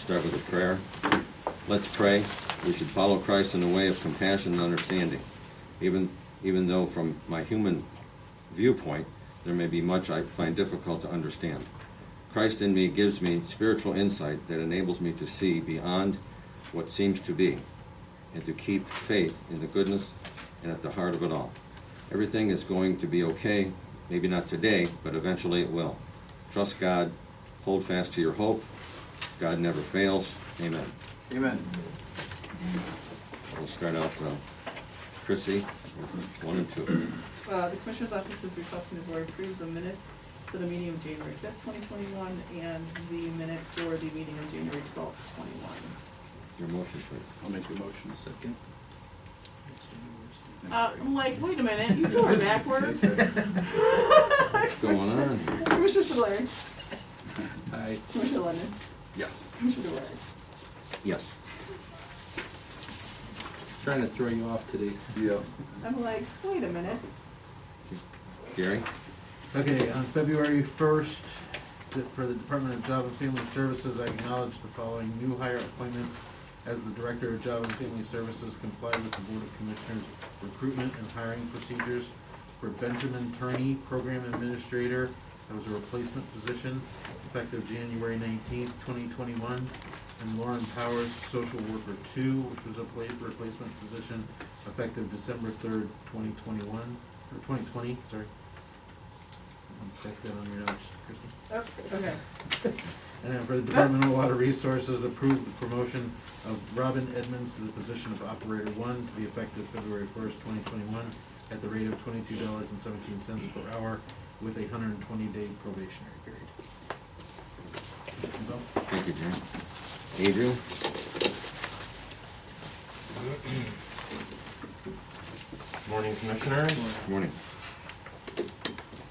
start with a prayer. Let's pray. We should follow Christ in the way of compassion and understanding. Even though from my human viewpoint, there may be much I find difficult to understand. Christ in me gives me spiritual insight that enables me to see beyond what seems to be and to keep faith in the goodness and at the heart of it all. Everything is going to be okay, maybe not today, but eventually it will. Trust God, hold fast to your hope. God never fails. Amen. Amen. We'll start out, Chrissy, 1 and 2. The Commissioner's Office is requesting the Board approve the minutes for the meeting of January 5th, 2021, and the minutes for the meeting of January 12th, 21. Your motion, please. I'll make the motion. Second. I'm like, wait a minute, you two are backwards. What's going on here? Commissioner Spudler. Aye. Commissioner Lennon. Yes. Commissioner DeWaring. Yes. Trying to throw you off today. Yeah. I'm like, wait a minute. Gary? Okay, on February 1st, for the Department of Job and Family Services, I acknowledge the following new hire appointments as the Director of Job and Family Services comply with the Board of Commissioners recruitment and hiring procedures. For Benjamin Turney, Program Administrator, that was a replacement position, effective January 19th, 2021. And Lauren Powers, Social Worker 2, which was a replacement position, effective December 3rd, 2021, or 2020, sorry. Check that on your notes, Kristen. Oh, okay. And then for the Department of Water Resources, approve the promotion of Robin Edmonds to the position of Operator 1 to be effective February 1st, 2021, at the rate of $22.17 per hour with a 120-day probationary period. Thank you, Gary. Adrian? Morning, Commissioners. Good morning.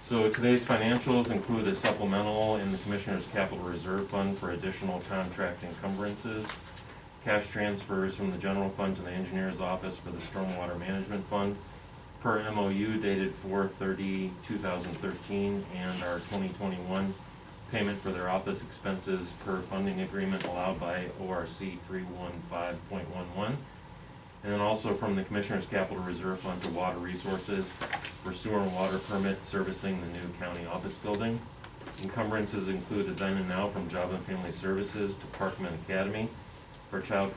So today's financials include a supplemental in the Commissioner's Capital Reserve Fund for additional contract encumbrances, cash transfers from the General Fund to the Engineer's Office for the Stormwater Management Fund, per MOU dated 4/30/2013, and our 2021 payment for their office expenses per funding agreement allowed by ORC 315.11. And then also from the Commissioner's Capital Reserve Fund to Water Resources for sewer and water permits servicing the new county office building. Encumbrances included then and now from Job and Family Services to Parkman Academy for child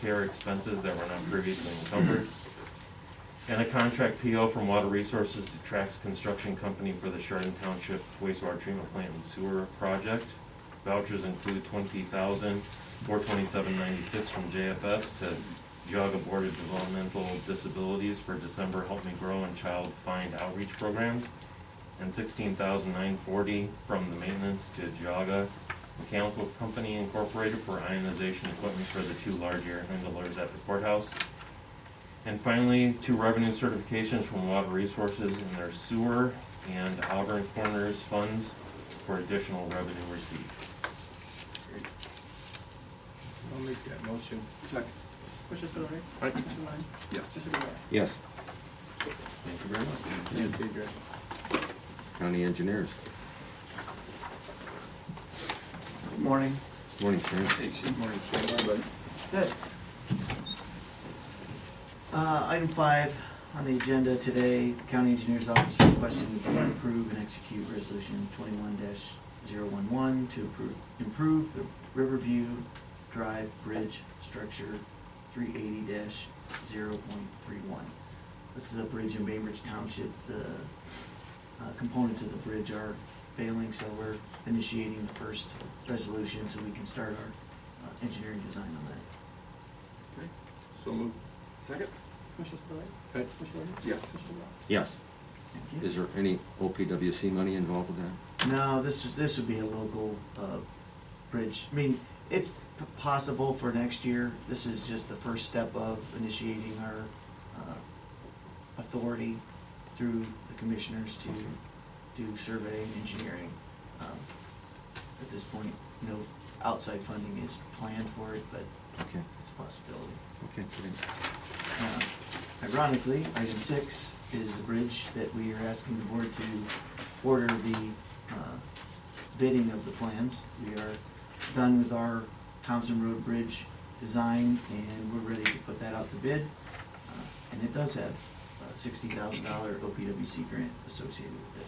care expenses that were not previously encumbered. And a contract PO from Water Resources to Trax Construction Company for the Chardon Township wastewater treatment plant and sewer project. Vouchers include $20,000, $427.96 from JFS to Geauga Board of Developmental Disabilities for December Help Me Grow and Child Find outreach programs, and $16,940 from the maintenance to Geauga Mechanical Company Incorporated for ionization equipment for the 2 large air handlers at the courthouse. And finally, 2 revenue certifications from Water Resources in their sewer and Auburn Corners funds for additional revenue received. I'll make that motion. Second. Commissioner Spudler. Aye. Commissioner Lennon. Yes. Commissioner DeWaring. Yes. Thank you very much. Yes, Adrian. County Engineers. Good morning. Morning, Shane. Hey, good morning, Shane. Morning, Good. Item 5 on the agenda today, County Engineer's Office requesting the board approve and execute Resolution 21-011 to improve the Riverview Drive Bridge Structure 380-0.31. This is a bridge in Bainbridge Township. The components of the bridge are failing, so we're initiating the first resolution so we can start our engineering design on that. Okay. So moved. Second. Commissioner Spudler. Aye. Commissioner Lennon. Yes. Commissioner DeWaring. Yes. Thank you. Is there any OPWC money involved with that? No, this would be a local bridge. I mean, it's possible for next year. This is just the first step of initiating our authority through the commissioners to do surveying, engineering. At this point, no outside funding is planned for it, but Okay. it's a possibility. Okay, great. Ironically, item 6 is a bridge that we are asking the board to order the bidding of the plans. We are done with our Thompson Road Bridge design, and we're ready to put that out to bid. And it does have a $60,000 OPWC grant associated with it.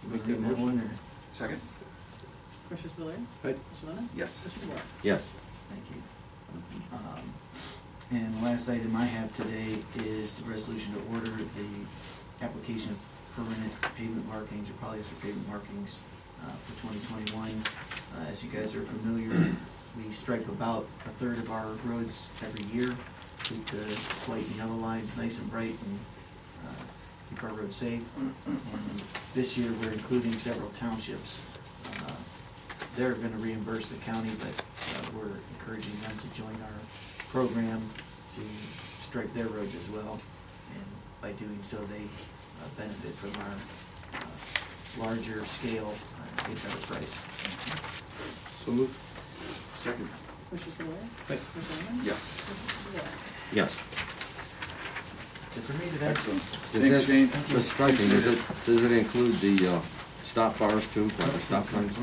You Make wanna read that that motion. one, or? Second? Commissioner Spillier. Aye. Commissioner Lennon. Yes. Commissioner DeWort. Yes. Thank you. And the last item I have today is the resolution to order the application of permanent pavement markings, or polyester pavement markings, for 2021. As you guys are familiar, we stripe about a third of our roads every year, keep the white and yellow lines nice and bright, and keep our roads safe. And this year, we're including several townships. They're gonna reimburse the county, but we're encouraging them to join our program to stripe their roads as well. And by doing so, they benefit from our larger scale, get better price. So moved. Second? Commissioner Spillier. Aye. Commissioner Lennon. Yes. Commissioner DeWort. Yes. That's it for me today. Excellent. Does Thanks, that- Shane. The striping, does it include the stop bars too, like the stop signs?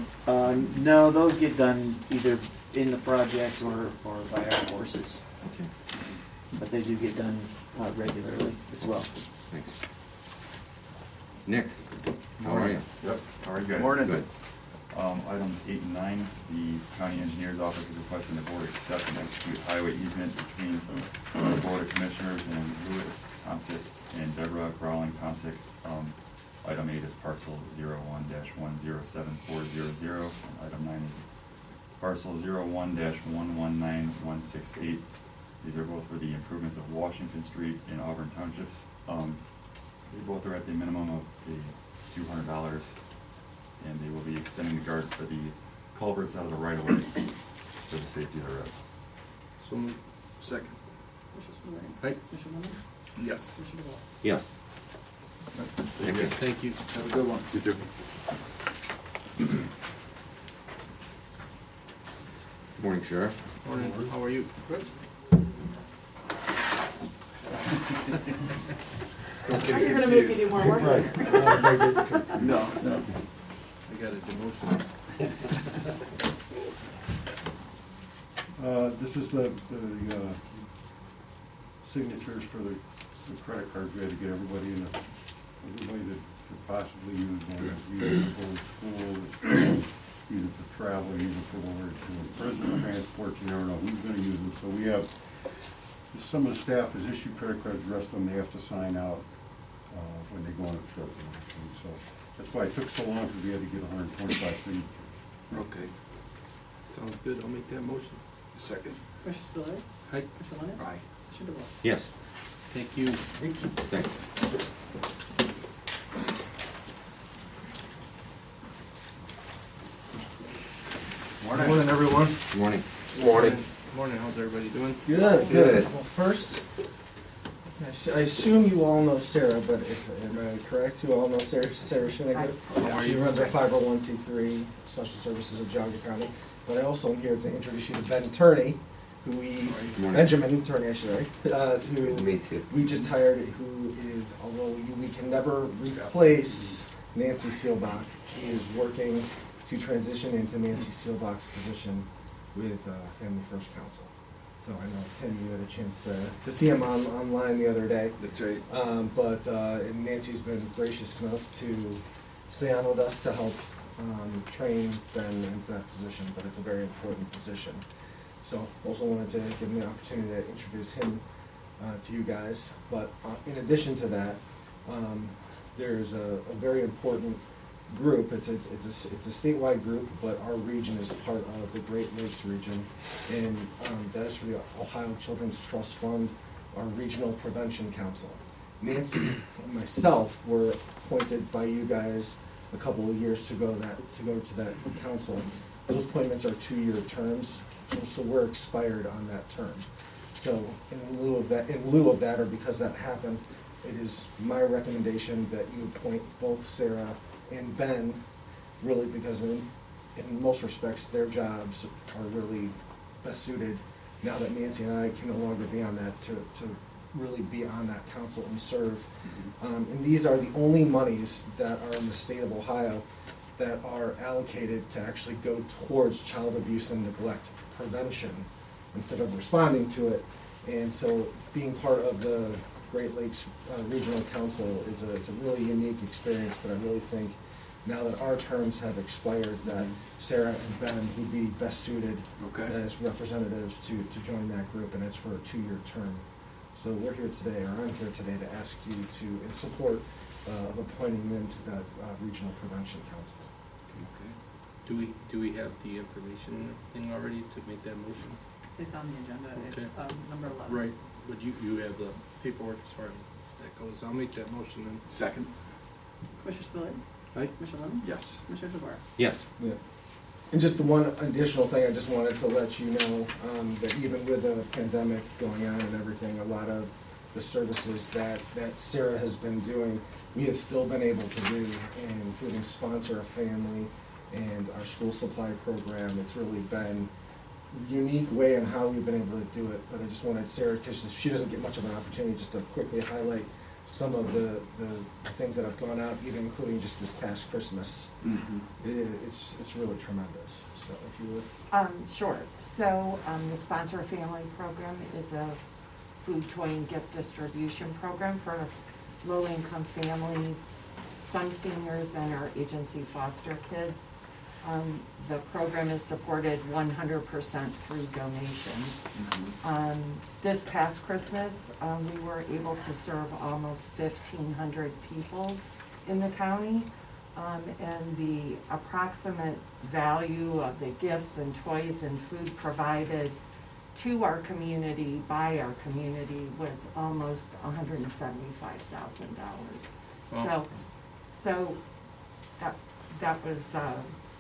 No, those get done either in the projects or by our forces, Okay, but they do get done regularly as well. thanks. Nick, how are you? Yep, how are you guys? Morning. Good. Items 8 and 9, the county engineer's office is requesting the board accept and execute highway easement between the board of commissioners and Lewis Tomsic and Deborah Growling Tomsic. Item 8 is parcel 01-1074000, and item 9 is parcel 01-119168. These are both for the improvements of Washington Street and Auburn Townships. They both are at the minimum of $200, and they will be extending the guards for the culverts out of the right of way for the safety of the road. So moved. Second? Commissioner Spillier. Aye. Commissioner Lennon. Yes. Commissioner DeWort. Yes. Thank you. Thank you. Have a good one. You too. Morning, Sheriff. Morning. How are you? Good. Don't get You're gonna make me confused. do more work. No, no. I got a demotion. This is the signatures for the credit cards we had to get everybody everybody that could possibly use one, use it for school, use it for travel, use it for one or two. Prison transport, you never know who's gonna use them, so we have, some of the staff has issued credit cards, the rest of them they have to sign out when they go on a trip and everything, so that's why it took so long, because we had to get 125 signatures. Okay. Sounds good. I'll make that motion. Second? Commissioner Spillier. Aye. Commissioner Lennon. Aye. Commissioner DeWort. Yes. Thank you. Thanks. Morning, everyone. Good morning. Morning. Morning. How's everybody doing? Good, good. Well, first, I assume you all know Sarah, but am I correct? You all know Sarah Schiniger? How are She you? runs our 501c3 Special Services of Geauga County. But I also am here to introduce you to Ben Turney, who Morning. Benjamin Turney, I should say, who meet you. we just hired, who is, although we can never replace Nancy Seelbach, he is working to transition into Nancy Seelbach's position with Family First Council. So I know, Tim, you had a chance to see him online the other day. That's right. But Nancy's been gracious enough to stay on with us to help train Ben into that position, but it's a very important position. So also wanted to give him the opportunity to introduce him to you guys. But in addition to that, there's a very important group. It's a statewide group, but our region is part of the Great Lakes region, and that is for the Ohio Children's Trust Fund, our Regional Prevention Council. Nancy and myself were appointed by you guys a couple of years to go to that council. Those appointments are 2-year terms, so we're expired on that term. So in lieu of that, or because that happened, it is my recommendation that you appoint both Sarah and Ben, really because in most respects, their jobs are really best suited now that Nancy and I can no longer be on that, to really be on that council and serve. And these are the only monies that are in the state of Ohio that are allocated to actually go towards child abuse and neglect prevention instead of responding to it. And so being part of the Great Lakes Regional Council is it's a really unique experience, but I really think now that our terms have expired, that Sarah and Ben would be best suited as representatives to join that group, and it's for a 2-year term. So we're here today, or I'm here today, to ask you to, in support of appointing them to that Regional Prevention Council. Okay. Do we have the information thing already to make that motion? It's on the agenda, it's, Okay. number 11. Right, but you have the paperwork as far as that goes. I'll make that motion then. Second? Commissioner Spillier? Aye. Commissioner Lennon? Yes. Commissioner DeBoer? Yes. Yeah. And just the one additional thing, I just wanted to let you know, that even with the pandemic going on and everything, a lot of the services that Sarah has been doing, we have still been able to do, including sponsor a family and our school supply program. It's really been a unique way in how we've been able to do it, but I just wanted Sarah, because she doesn't get much of an opportunity, just to quickly highlight some of the things that have gone out, even including just this past Christmas. Mm-hmm. It's really tremendous, so if you would. Sure. So the Sponsor a Family program is a food, toy, and gift distribution program for low-income families, some seniors, and our agency foster kids. The program is supported 100% through donations. This past Christmas, we were able to serve almost 1,500 people in the county. And the approximate value of the gifts and toys and food provided to our community by our community was almost $175,000. Wow. So that was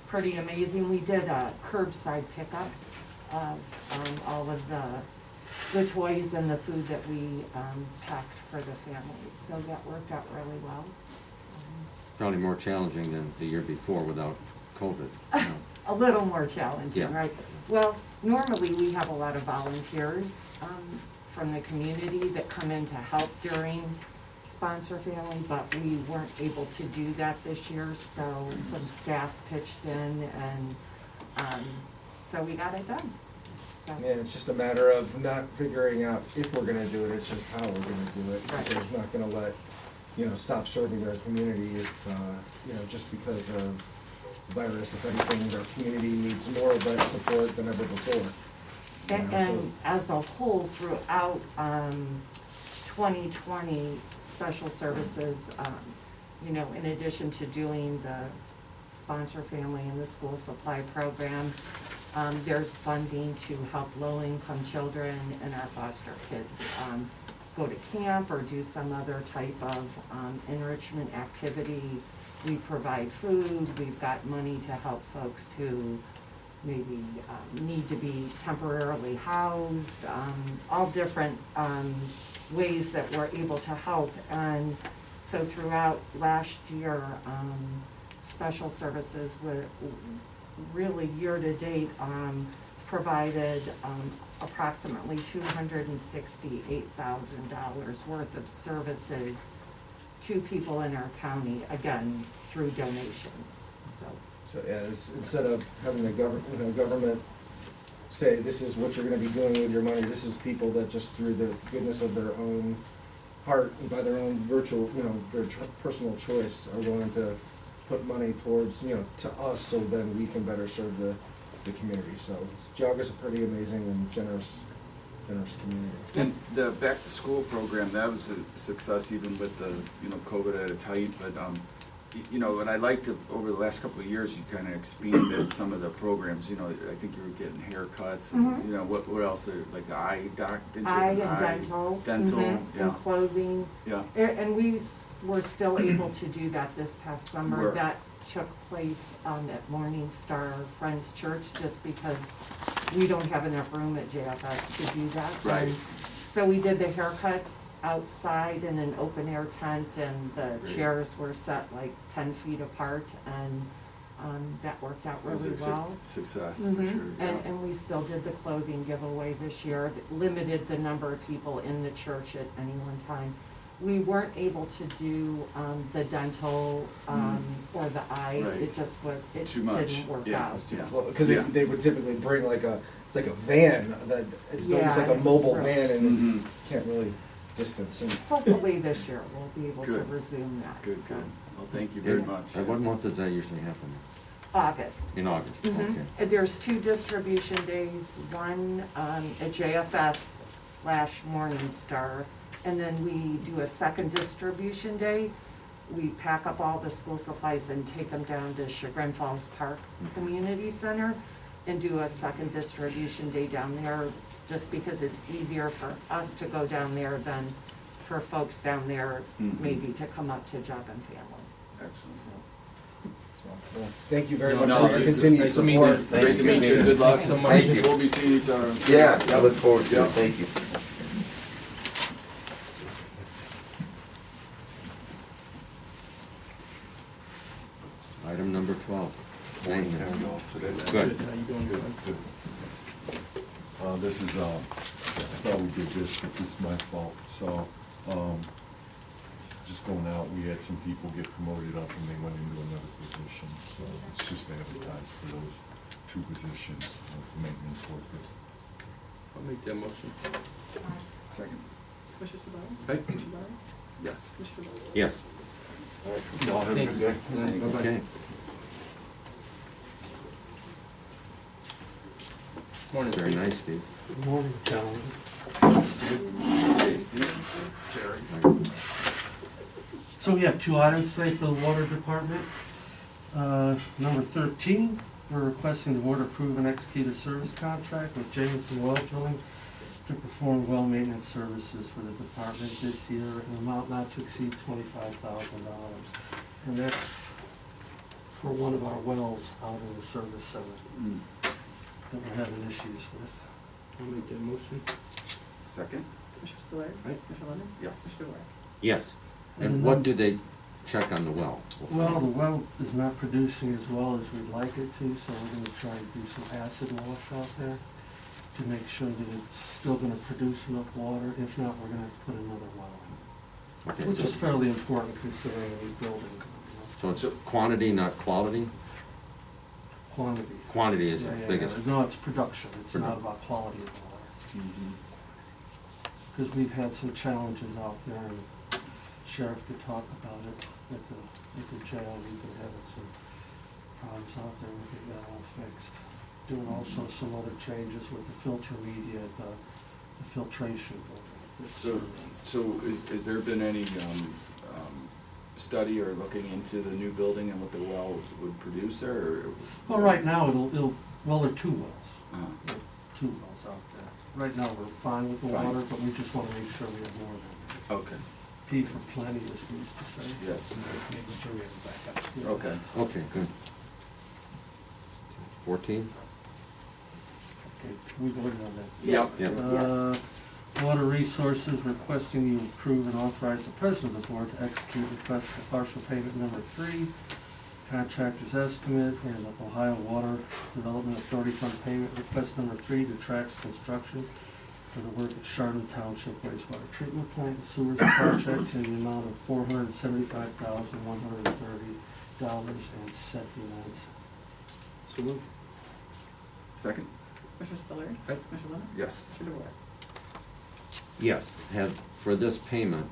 pretty amazing. We did a curbside pickup of all of the toys and the food that we packed for the families. So that worked out really well. Probably more challenging than the year before without COVID. You know. A little more challenging, Yeah. right? Well, normally we have a lot of volunteers from the community that come in to help during Sponsor Family, but we weren't able to do that this year, so some staff pitched in, and so we got it done. So, Yeah, it's just a matter of not figuring out if we're gonna do it, it's just how we're gonna do it. Right. Because we're not gonna let, stop serving our community if, just because of virus. If anything, our community needs more of that support than ever before. And as a whole, throughout 2020, Special Services, in addition to doing the Sponsor Family and the school supply program, there's funding to help low-income children and our foster kids go to camp or do some other type of enrichment activity. We provide food, we've got money to help folks who maybe need to be temporarily housed, all different ways that we're able to help. And so throughout last year, Special Services were really year-to-date provided approximately $268,000 worth of services to people in our county, again, through donations, so. So, instead of having the government say, this is what you're gonna be doing with your money, this is people that just through the goodness of their own heart, and by their own virtual, their personal choice, are willing to put money towards, to us, so then we can better serve the community. So Geauga's a pretty amazing and generous community. And the back-to-school program, that was a success even with the, COVID at its height, but, and I liked it, over the last couple of years, you kind of expanded some of the programs, I think you were getting haircuts, and, what else, like the eye dental? Eye and dental. Dental, Mhm, yeah. and clothing. Yeah, And we were still able to do that this past summer. Were. That took place at Morning Star Friends Church, just because we don't have enough room at JFS to do that. Right. And so we did the haircuts outside in an open air tent, and the Great. chairs were set like 10 feet apart, and that worked out it was really a well. success, for Mhm. sure, yeah. And we still did the clothing giveaway this year, that limited the number of people in the church at any one time. we weren't able to do, the dental, or the eye, Right. it just was, it Too much. didn't work Yeah. out. Yeah. Because Yeah. they would typically bring like it's like a van, that, it's almost like a Yeah, mobile it's van, and Mhm. you can't really distance, and Hopefully this year we'll be able to Good. resume that, Good, so. good. Well, thank you very much. At what month does that usually happen? August. In August, Mhm. okay. There's 2 distribution days, one, at JFS/Morningstar, and then we do a second distribution day. We pack up all the school supplies and take them down to Chagrin Falls Park Community Center and do a second distribution day down there, just because it's easier for us to go down there than for folks down there Mhm. maybe to come up to Job and Family. Excellent. well, thank you very No, much no, for your it's continued nice to meet support. you. Great to meet you. Good luck. So much. Thank you. We'll be seeing each other. Yeah, I look forward to Yeah. it, thank you. Item number 12. Thank you. Good. How you doing? Good. This is, I thought we did this, but this is my fault, so, just going out, we had some people get promoted up and they went into another position, so it's just advertised for those 2 positions of maintenance worker. I'll make that motion. Second. Commissioner Spudler? Hey. Commissioner Barry? Yes. Commissioner Bowe? Yes, Y'all have a good day. Bye-bye. okay. Morning, Very Steve. nice, Steve. Good morning, gentlemen. Hey, Steve. So we have 2 items today for the water department. Number 13, we're requesting the board approve and execute a service contract with Jameson Well Drilling to perform well maintenance services for the department this year in an amount not to exceed $25,000. And that's for one of our wells out in the service center Mm. that we're having issues with. I'll make that motion. Second. Commissioner Spudler? Aye. Commissioner Lennon? Yes. Commissioner Bowe? Yes. And And what then- do they check on the well? Well, the well is not producing as well as we'd like it to, so we're gonna try and do some acid wash out there to make sure that it's still gonna produce enough water. If not, we're gonna have to put another well Okay, in, which is so fairly important considering a new building. You know. it's quantity, not quality? Quantity. Quantity is the Yeah, yeah, biggest. yeah. No, it's production. It's not Production. about quality of water. Mhm. Because we've had some challenges out there, and sheriff could talk about it at the jail. We've been having some problems out there. We'll get that all fixed. Doing also some other changes with the filter media at the filtration building. So is there been any, study or looking into the new building and what the well would produce there, or? Well, right now, well, there are 2 wells. Uh-huh. There are 2 wells out there. Right now, we're fine with the Fine. water, but we just want to make sure we have more than Okay, P for plenty, as we used to say. yes. Making sure we have a backup. Okay. Okay, good. 14? Okay, we voted on that. Yep. Yep. Water Resources requesting you approve and authorize the president of the board to execute request for partial payment number 3, contractor's estimate, and the Ohio Water Development Authority Fund payment request number 3 to Trax Construction for the work at Chardon Township wastewater treatment plant and sewers project in the amount of $475,130.79. So moved. Second? Commissioner Spudler? Aye. Commissioner Lennon? Yes. Commissioner Bowe? Yes. For this payment,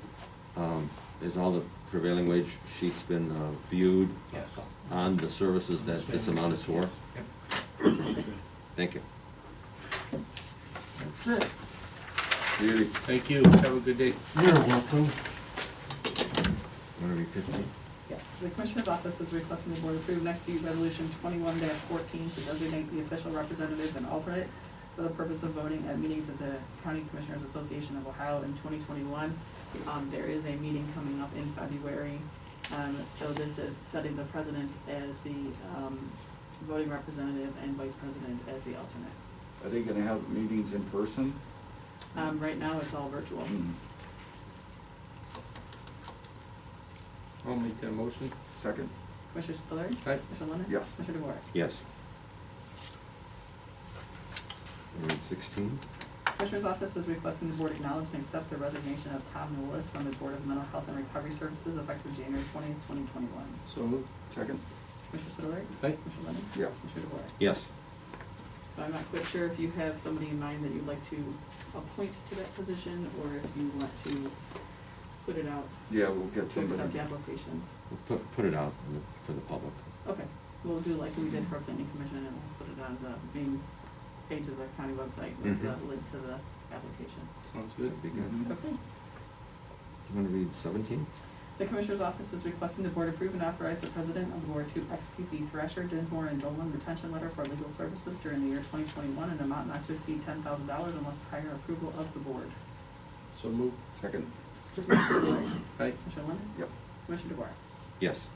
is all the prevailing wage sheets been viewed Yes. on the services that this amount is for? Thank you. That's it. Beauty. Thank you. Have a good day. You're welcome. Want to read 15? Yes. The Commissioner's Office is requesting the Board approve and execute Resolution 21-14 to designate the official representative and alternate for the purpose of voting at meetings of the County Commissioners Association of Ohio in 2021. There is a meeting coming up in February, so this is setting the president as the voting representative and vice president as the alternate. Are they gonna have meetings in person? Right now, it's all virtual. Mm. I'll make that motion. Second? Commissioner Spudler? Aye. Commissioner Lennon? Yes. Commissioner DeWart? Yes. Read 16? Commissioner's Office is requesting the board acknowledge and accept the resignation of Tom Willis from the Board of Mental Health and Recovery Services effective January 20th, 2021. So moved. Second? Commissioner Spudler. Aye. Commissioner Lennon. Yeah. Commissioner DeWart. Yes. So I'm not quite sure if you have somebody in mind that you'd like to appoint to that position, or if you want to put it out Yeah, we'll get to accept somebody. the applications. We'll put it out for the public. Okay, we'll do like we did for planning commission, and we'll put it on the main page of the county website with the link to the application. Sounds good. That'd be good. Mhm. Okay. You want to read 17? The Commissioner's Office is requesting the board approve and authorize the President of the Board to execute the Thrasher, Dinsmore, and Dolan retention letter for legal services during the year 2021 in an amount not to exceed $10,000 unless prior approval of the board. So moved. Second? Commissioner Spudler. Aye. Commissioner Lennon. Yep. Commissioner DeWart. Yes.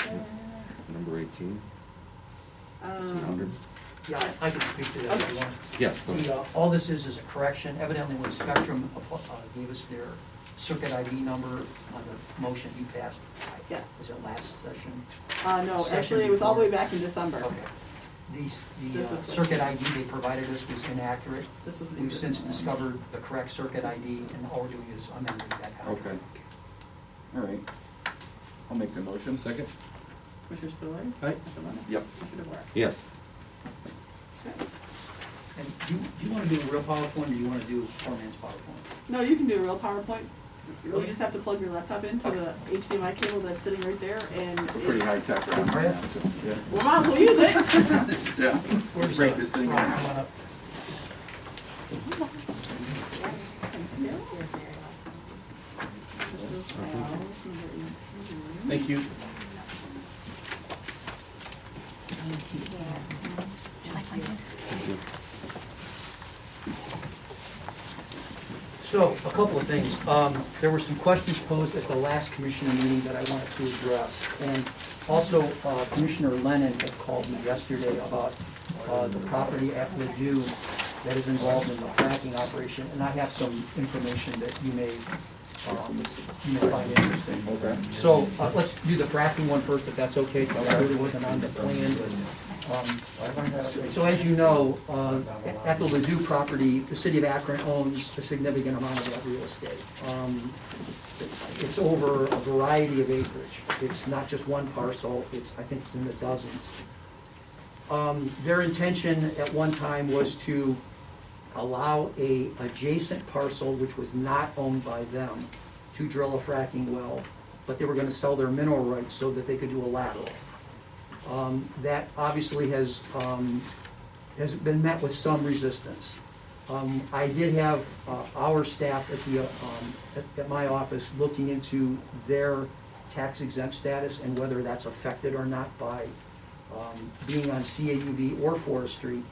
Okay. Number 18. 1800. Yeah, I can speak to that if you want. Yes, go ahead. All this is a correction. Evidently, when Spectrum gave us their circuit ID number on the motion you passed, Yes. was it last session? No, Session actually, it was all the way before. back in December. Okay. The This is- circuit ID they provided us was inaccurate. This was the We've since original one. discovered the correct circuit ID, and all we're doing is amending that contract. Okay. All right. I'll make the motion. Second. Commissioner Spudler. Aye. Commissioner Lennon. Yep. Commissioner DeWart. Yes. And do you want to do a real PowerPoint, or do you want to do poor man's PowerPoint? No, you can do a real PowerPoint. You just have to plug your laptop into the HDMI cable that's sitting right there, and We're pretty high tech around Are here ya? now, too. Yeah. we might as well use it. Yeah. Where's break this thing Ron, down. come on up. This is Al's number 18. Thank you. So, a couple of things. There were some questions posed at the last commissioner meeting that I wanted to address. And also, Commissioner Lennon had called me yesterday about the property at Ladue that is involved in the fracking operation. And I have some information that you may find interesting. Okay. So, let's do the fracking one first, if that's okay, because I really wasn't on the plan. So as you know, at the Ladue property, the city of Akron owns a significant amount of that real estate. It's over a variety of acreage. It's not just one parcel, I think it's in the dozens. Their intention at one time was to allow a adjacent parcel, which was not owned by them, to drill a fracking well, but they were gonna sell their mineral rights so that they could do a lateral. That obviously has been met with some resistance. I did have our staff at my office looking into their tax exempt status and whether that's affected or not by being on CAUV or forestry,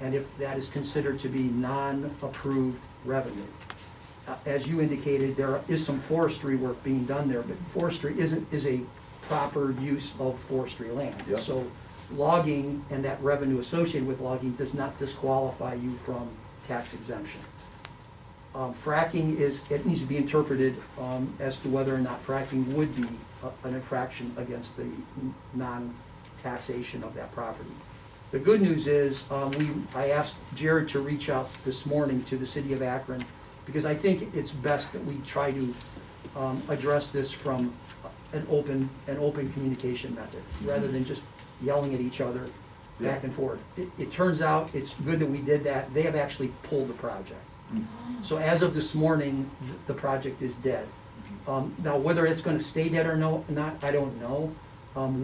and if that is considered to be non-approved revenue. As you indicated, there is some forestry work being done there, but forestry is a proper use of forestry land. Yep. So logging and that revenue associated with logging does not disqualify you from tax exemption. Fracking it needs to be interpreted as to whether or not fracking would be an infraction against the non-taxation of that property. The good news is, I asked Jared to reach out this morning to the city of Akron, because I think it's best that we try to address this from an open communication method, rather than just yelling at each other back and forth. It turns out, it's good that we did that. They have actually pulled the project. So as of this morning, the project is dead. Now, whether it's gonna stay dead or not, I don't know.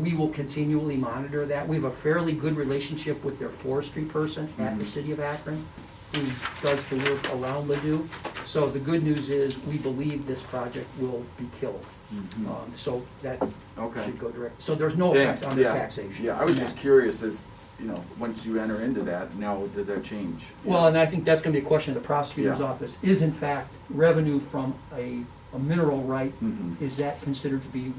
We will continually monitor that. We have a fairly good relationship with their forestry person at the city of Akron, who does the work around Ladue. So the good news is, we believe this project will be killed. So that Okay. should go direct. So there's no effect Thanks. on the Yeah. taxation. Yeah, I was just curious as, once you enter into that, now does that change? Well, and I think that's gonna be a question of the prosecutor's Yeah. office. Is in fact revenue from a mineral right, Mhm. is that considered to be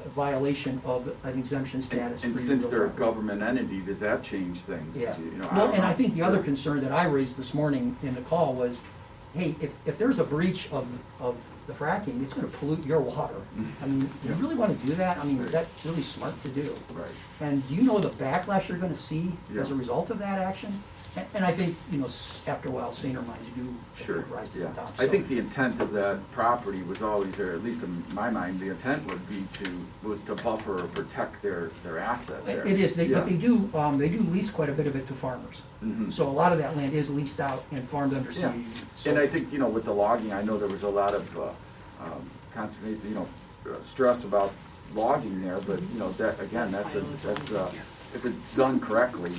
a violation of an exemption status? And for since your they're a property? government entity, does that change things? Yeah. I Well, don't and I know. think the other concern that I raised this morning in the call was, hey, if there's a breach of the fracking, it's gonna pollute your water. I mean, do you really wanna do that? I mean, is that really smart to do? Right. And do you know the backlash you're gonna see as a Yeah. result of that action? And I think, you know, after a while, saner minds do Sure, rise to the yeah. top. I so. think the intent of that property was always, or at least in my mind, the intent would be was to buffer or protect their asset there. It is, Yeah. but they do lease quite a bit of it to farmers. Mhm. So a lot of that land is leased out and farmed under Yeah. CAU. So- And I think, you know, with the logging, I know there was a lot of conservation, you know, stress about logging there, but, you know, that, again, that's if it's done correctly,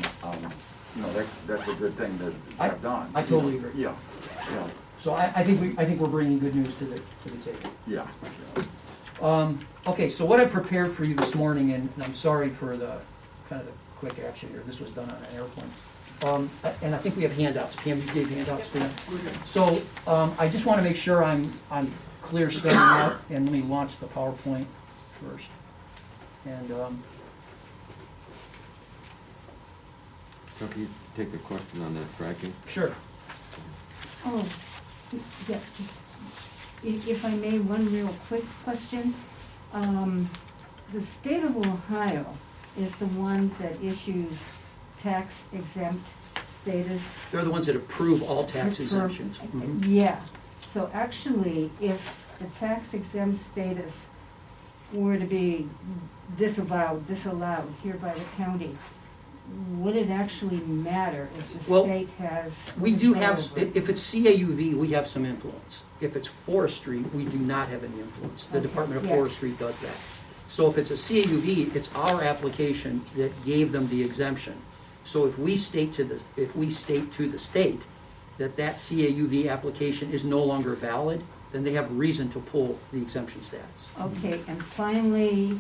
you know, that's a good thing to have done. I totally agree. Yeah, yeah, So I think we're bringing good news to the table. yeah. Okay, so what I prepared for you this morning, and I'm sorry for the kind of the quick action here, this was done on an airplane. And I think we have handouts. Pam, you gave handouts for them. So I just want to make sure I'm clear starting out, and let me launch the PowerPoint first. And Chuck, you take a question on that fracking? sure. Oh, yeah, if I may, one real quick question. The state of Ohio is the one that issues tax exempt status. They're the ones that approve all tax exemptions. Mhm. Yeah, so actually, if the tax exempt status were to be disallowed here by the county, would it actually matter if the Well, state has? We do control have, over it? if it's CAUV, we have some influence. If it's forestry, we do not have any influence. The Okay, Department of yeah. Forestry does that. So if it's a CAUV, it's our application that gave them the exemption. So if we state to the state that that CAUV application is no longer valid, then they have reason to pull the exemption status. Okay, and finally,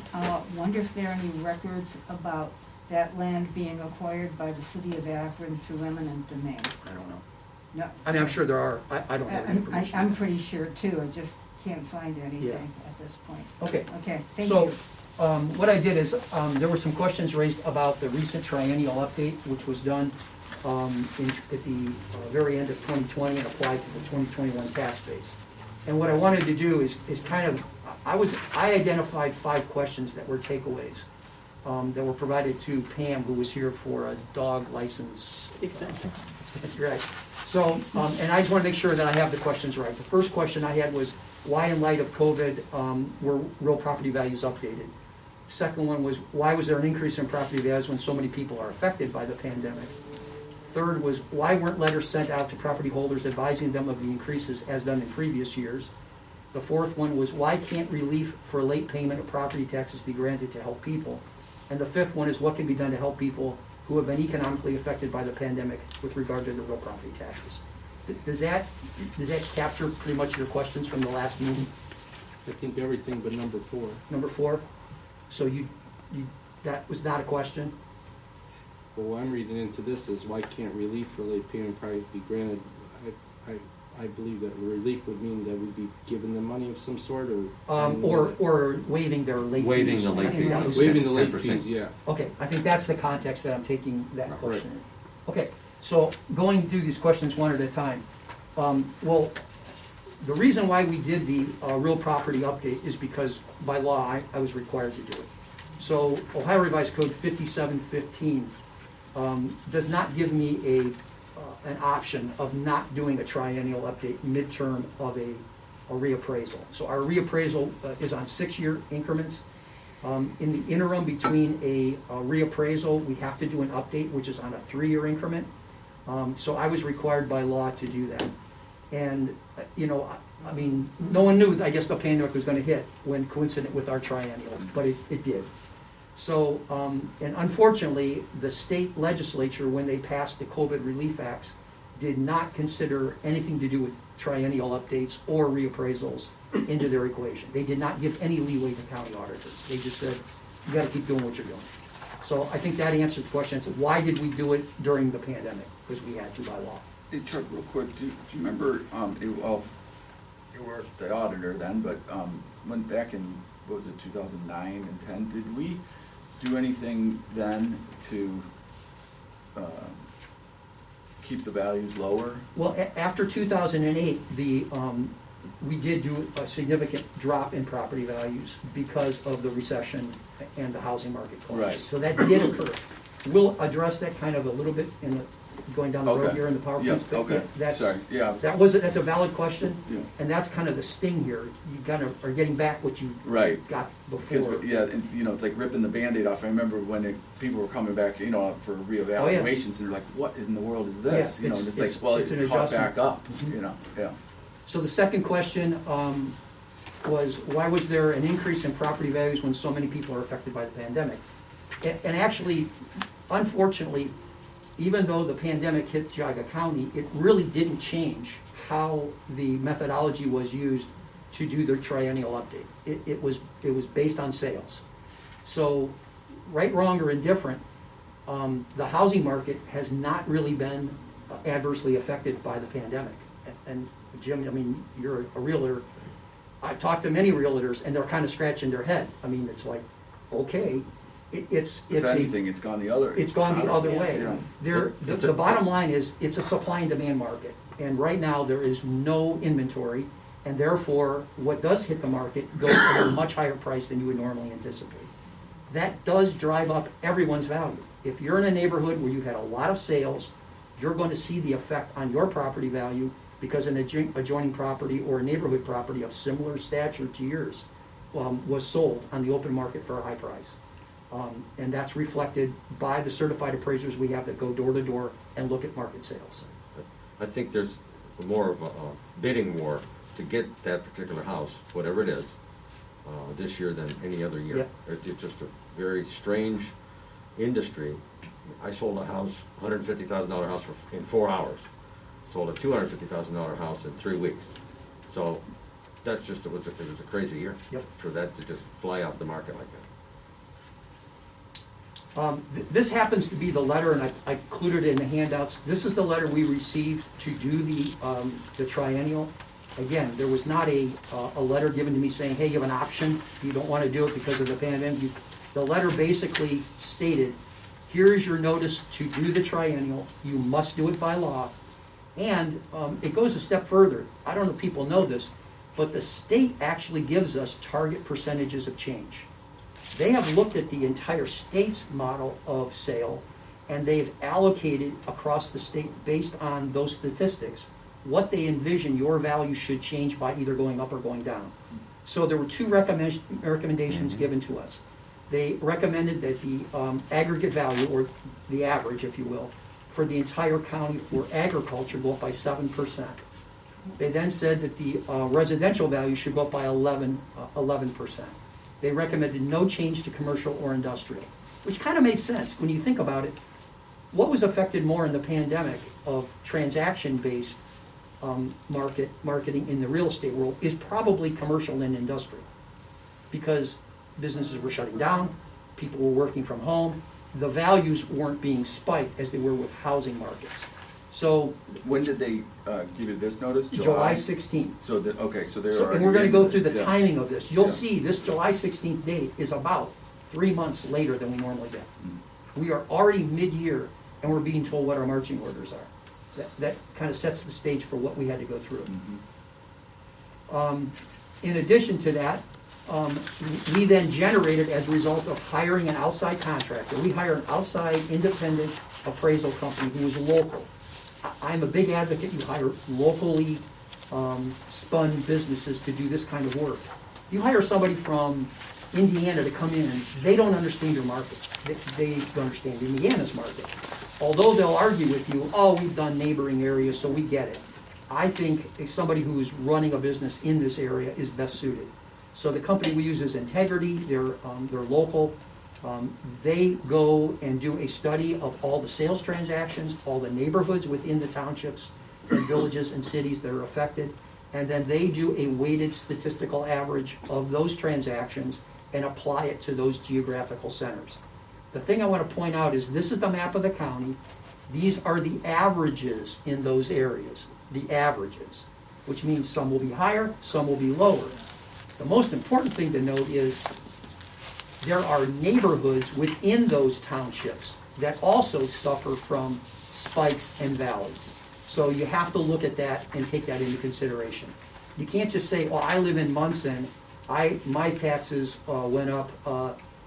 wonder if there are any records about that land being acquired by the city of Akron through eminent domain? I don't know. No. I mean, I'm sure there are. I don't have any information. I'm pretty sure too, I just can't find anything at this point. Okay. Okay, thank So, you. what I did is, there were some questions raised about the recent triennial update, which was done at the very end of 2020 and applied to the 2021 tax base. And what I wanted to do is kind of, I identified 5 questions that were takeaways that were provided to Pam, who was here for a dog license extension. Right. So, and I just want to make sure that I have the questions right. The first question I had was, why in light of COVID were real property values updated? Second one was, why was there an increase in property values when so many people are affected by the pandemic? Third was, why weren't letters sent out to property holders advising them of the increases as done in previous years? The fourth one was, why can't relief for late payment of property taxes be granted to help people? And the fifth one is, what can be done to help people who have been economically affected by the pandemic with regard to the real property taxes? Does that capture pretty much your questions from the last meeting? I think everything but number 4. Number 4? So that was not a question? But what I'm reading into this is why can't relief for late payment probably be granted? I believe that relief would mean that we'd be giving them money of some sort, Or waiving their late fees. Waiving the late I think fees. that was- waiving the late 10%. fees, yeah. Okay, I think that's the context that I'm taking that question in. Okay, so going through these questions one at a time. Well, the reason why we did the real property update is because by law, I was required to do it. So Ohio Revised Code 5715 does not give me an option of not doing a triennial update midterm of a reappraisal. So our reappraisal is on 6-year increments. In the interim between a reappraisal, we have to do an update, which is on a 3-year increment. So I was required by law to do that. And, I mean, no one knew, I guess, the pandemic was gonna hit when coincident with our triennial, but it did. So, and unfortunately, the state legislature, when they passed the COVID relief acts, did not consider anything to do with triennial updates or reappraisals into their equation. They did not give any leeway to county auditors. They just said, you gotta keep doing what you're doing. So I think that answers the question, so why did we do it during the pandemic? Because we had to by law. Hey Chuck, real quick, do you remember, you were the auditor then, but went back in, what was it, 2009 and 10, did we do anything then to keep the values lower? Well, after 2008, we did do a significant drop in property values because of the recession and the housing market collapse. Right. So that did occur. We'll address that kind of a little bit in going down the road Okay. here in the PowerPoint. Yeah, but okay, that's- sorry, yeah. That's a valid question, Yeah. and that's kind of the sting here. You kind of are getting back what you Right. got Because, before. yeah, and, you know, it's like ripping the Band-Aid off. I remember when people were coming back, you know, for reevaluations, and they're like, what in the world is this? Yeah, You know, it's- and it's like, it's- well, it's an it caught adjustment. back up, Mhm. you know, yeah. So the second question was, why was there an increase in property values when so many people are affected by the pandemic? And actually, unfortunately, even though the pandemic hit Geauga County, it really didn't change how the methodology was used to do the triennial update. It was based on sales. So, right, wrong, or indifferent, the housing market has not really been adversely affected by the pandemic. And Jim, I mean, you're a realtor. I've talked to many realtors, and they're kind of scratching their head. I mean, it's like, okay, it's If a, anything, it's gone the other. it's gone the other way. Yeah. The bottom line is, it's a supply and demand market, and right now, there is no inventory, and therefore, what does hit the market goes at a much higher price than you would normally anticipate. That does drive up everyone's value. If you're in a neighborhood where you've had a lot of sales, you're going to see the effect on your property value because an adjoining property or a neighborhood property of similar stature to yours was sold on the open market for a high price. And that's reflected by the certified appraisers we have that go door to door and look at market sales. I think there's more of a bidding war to get that particular house, whatever it is, this year than any other year. Yep. It's just a very strange industry. I sold a house, $150,000 house in 4 hours. Sold a $250,000 house in 3 weeks. So that's just, it was a crazy year. Yep. For that to just fly off the market like that. This happens to be the letter, and I included it in the handouts. This is the letter we received to do the triennial. Again, there was not a letter given to me saying, hey, you have an option, you don't want to do it because of the pandemic. The letter basically stated, here is your notice to do the triennial, you must do it by law. And it goes a step further. I don't know if people know this, but the state actually gives us target percentages of change. They have looked at the entire state's model of sale, and they've allocated across the state, based on those statistics, what they envision your value should change by either going up or going down. So there were two recommendations given to us. They recommended that the aggregate value, or the average, if you will, for the entire county for agriculture go up by 7%. They then said that the residential value should go up by 11%. They recommended no change to commercial or industrial, which kind of made sense when you think about it. What was affected more in the pandemic of transaction-based marketing in the real estate world is probably commercial and industrial, because businesses were shutting down, people were working from home, the values weren't being spiked as they were with housing markets. So When did they give you this notice? July 16th. So, okay, so they're So, already. and we're gonna in go the- through the yeah. timing of this. You'll Yeah. see, this July 16th date is about 3 months later than we normally get. Mm. We are already mid-year, and we're being told what our marching orders are. That kind of sets the stage for what we had to go through. Mhm. In addition to that, we then generated, as a result of hiring an outside contractor, we hired an outside independent appraisal company who was local. I'm a big advocate, you hire locally spun businesses to do this kind of work. You hire somebody from Indiana to come in, they don't understand your market. They don't understand Indiana's market. Although they'll argue with you, oh, we've done neighboring areas, so we get it. I think somebody who is running a business in this area is best suited. So the company we use is Integrity, they're local. They go and do a study of all the sales transactions, all the neighborhoods within the townships and villages and cities that are affected, and then they do a weighted statistical average of those transactions and apply it to those geographical centers. The thing I want to point out is this is the map of the county. These are the averages in those areas, the averages, which means some will be higher, some will be lower. The most important thing to note is there are neighborhoods within those townships that also suffer from spikes and valleys. So you have to look at that and take that into consideration. You can't just say, well, I live in Munson, my taxes went up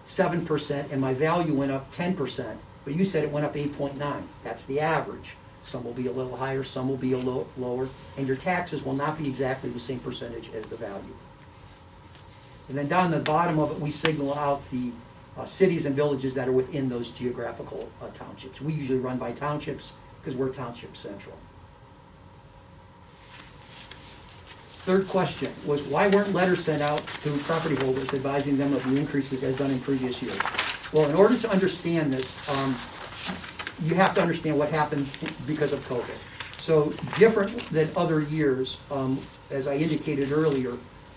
7% and my value went up 10%, but you said it went up 8.9. That's the average. Some will be a little higher, some will be a little lower, and your taxes will not be exactly the same percentage as the value. And then down the bottom of it, we signal out the cities and villages that are within those geographical townships. We usually run by townships because we're township central. Third question was, why weren't letters sent out to property holders advising them of the increases as done in previous years? Well, in order to understand this, you have to understand what happened because of COVID. So different than other years, as I indicated earlier,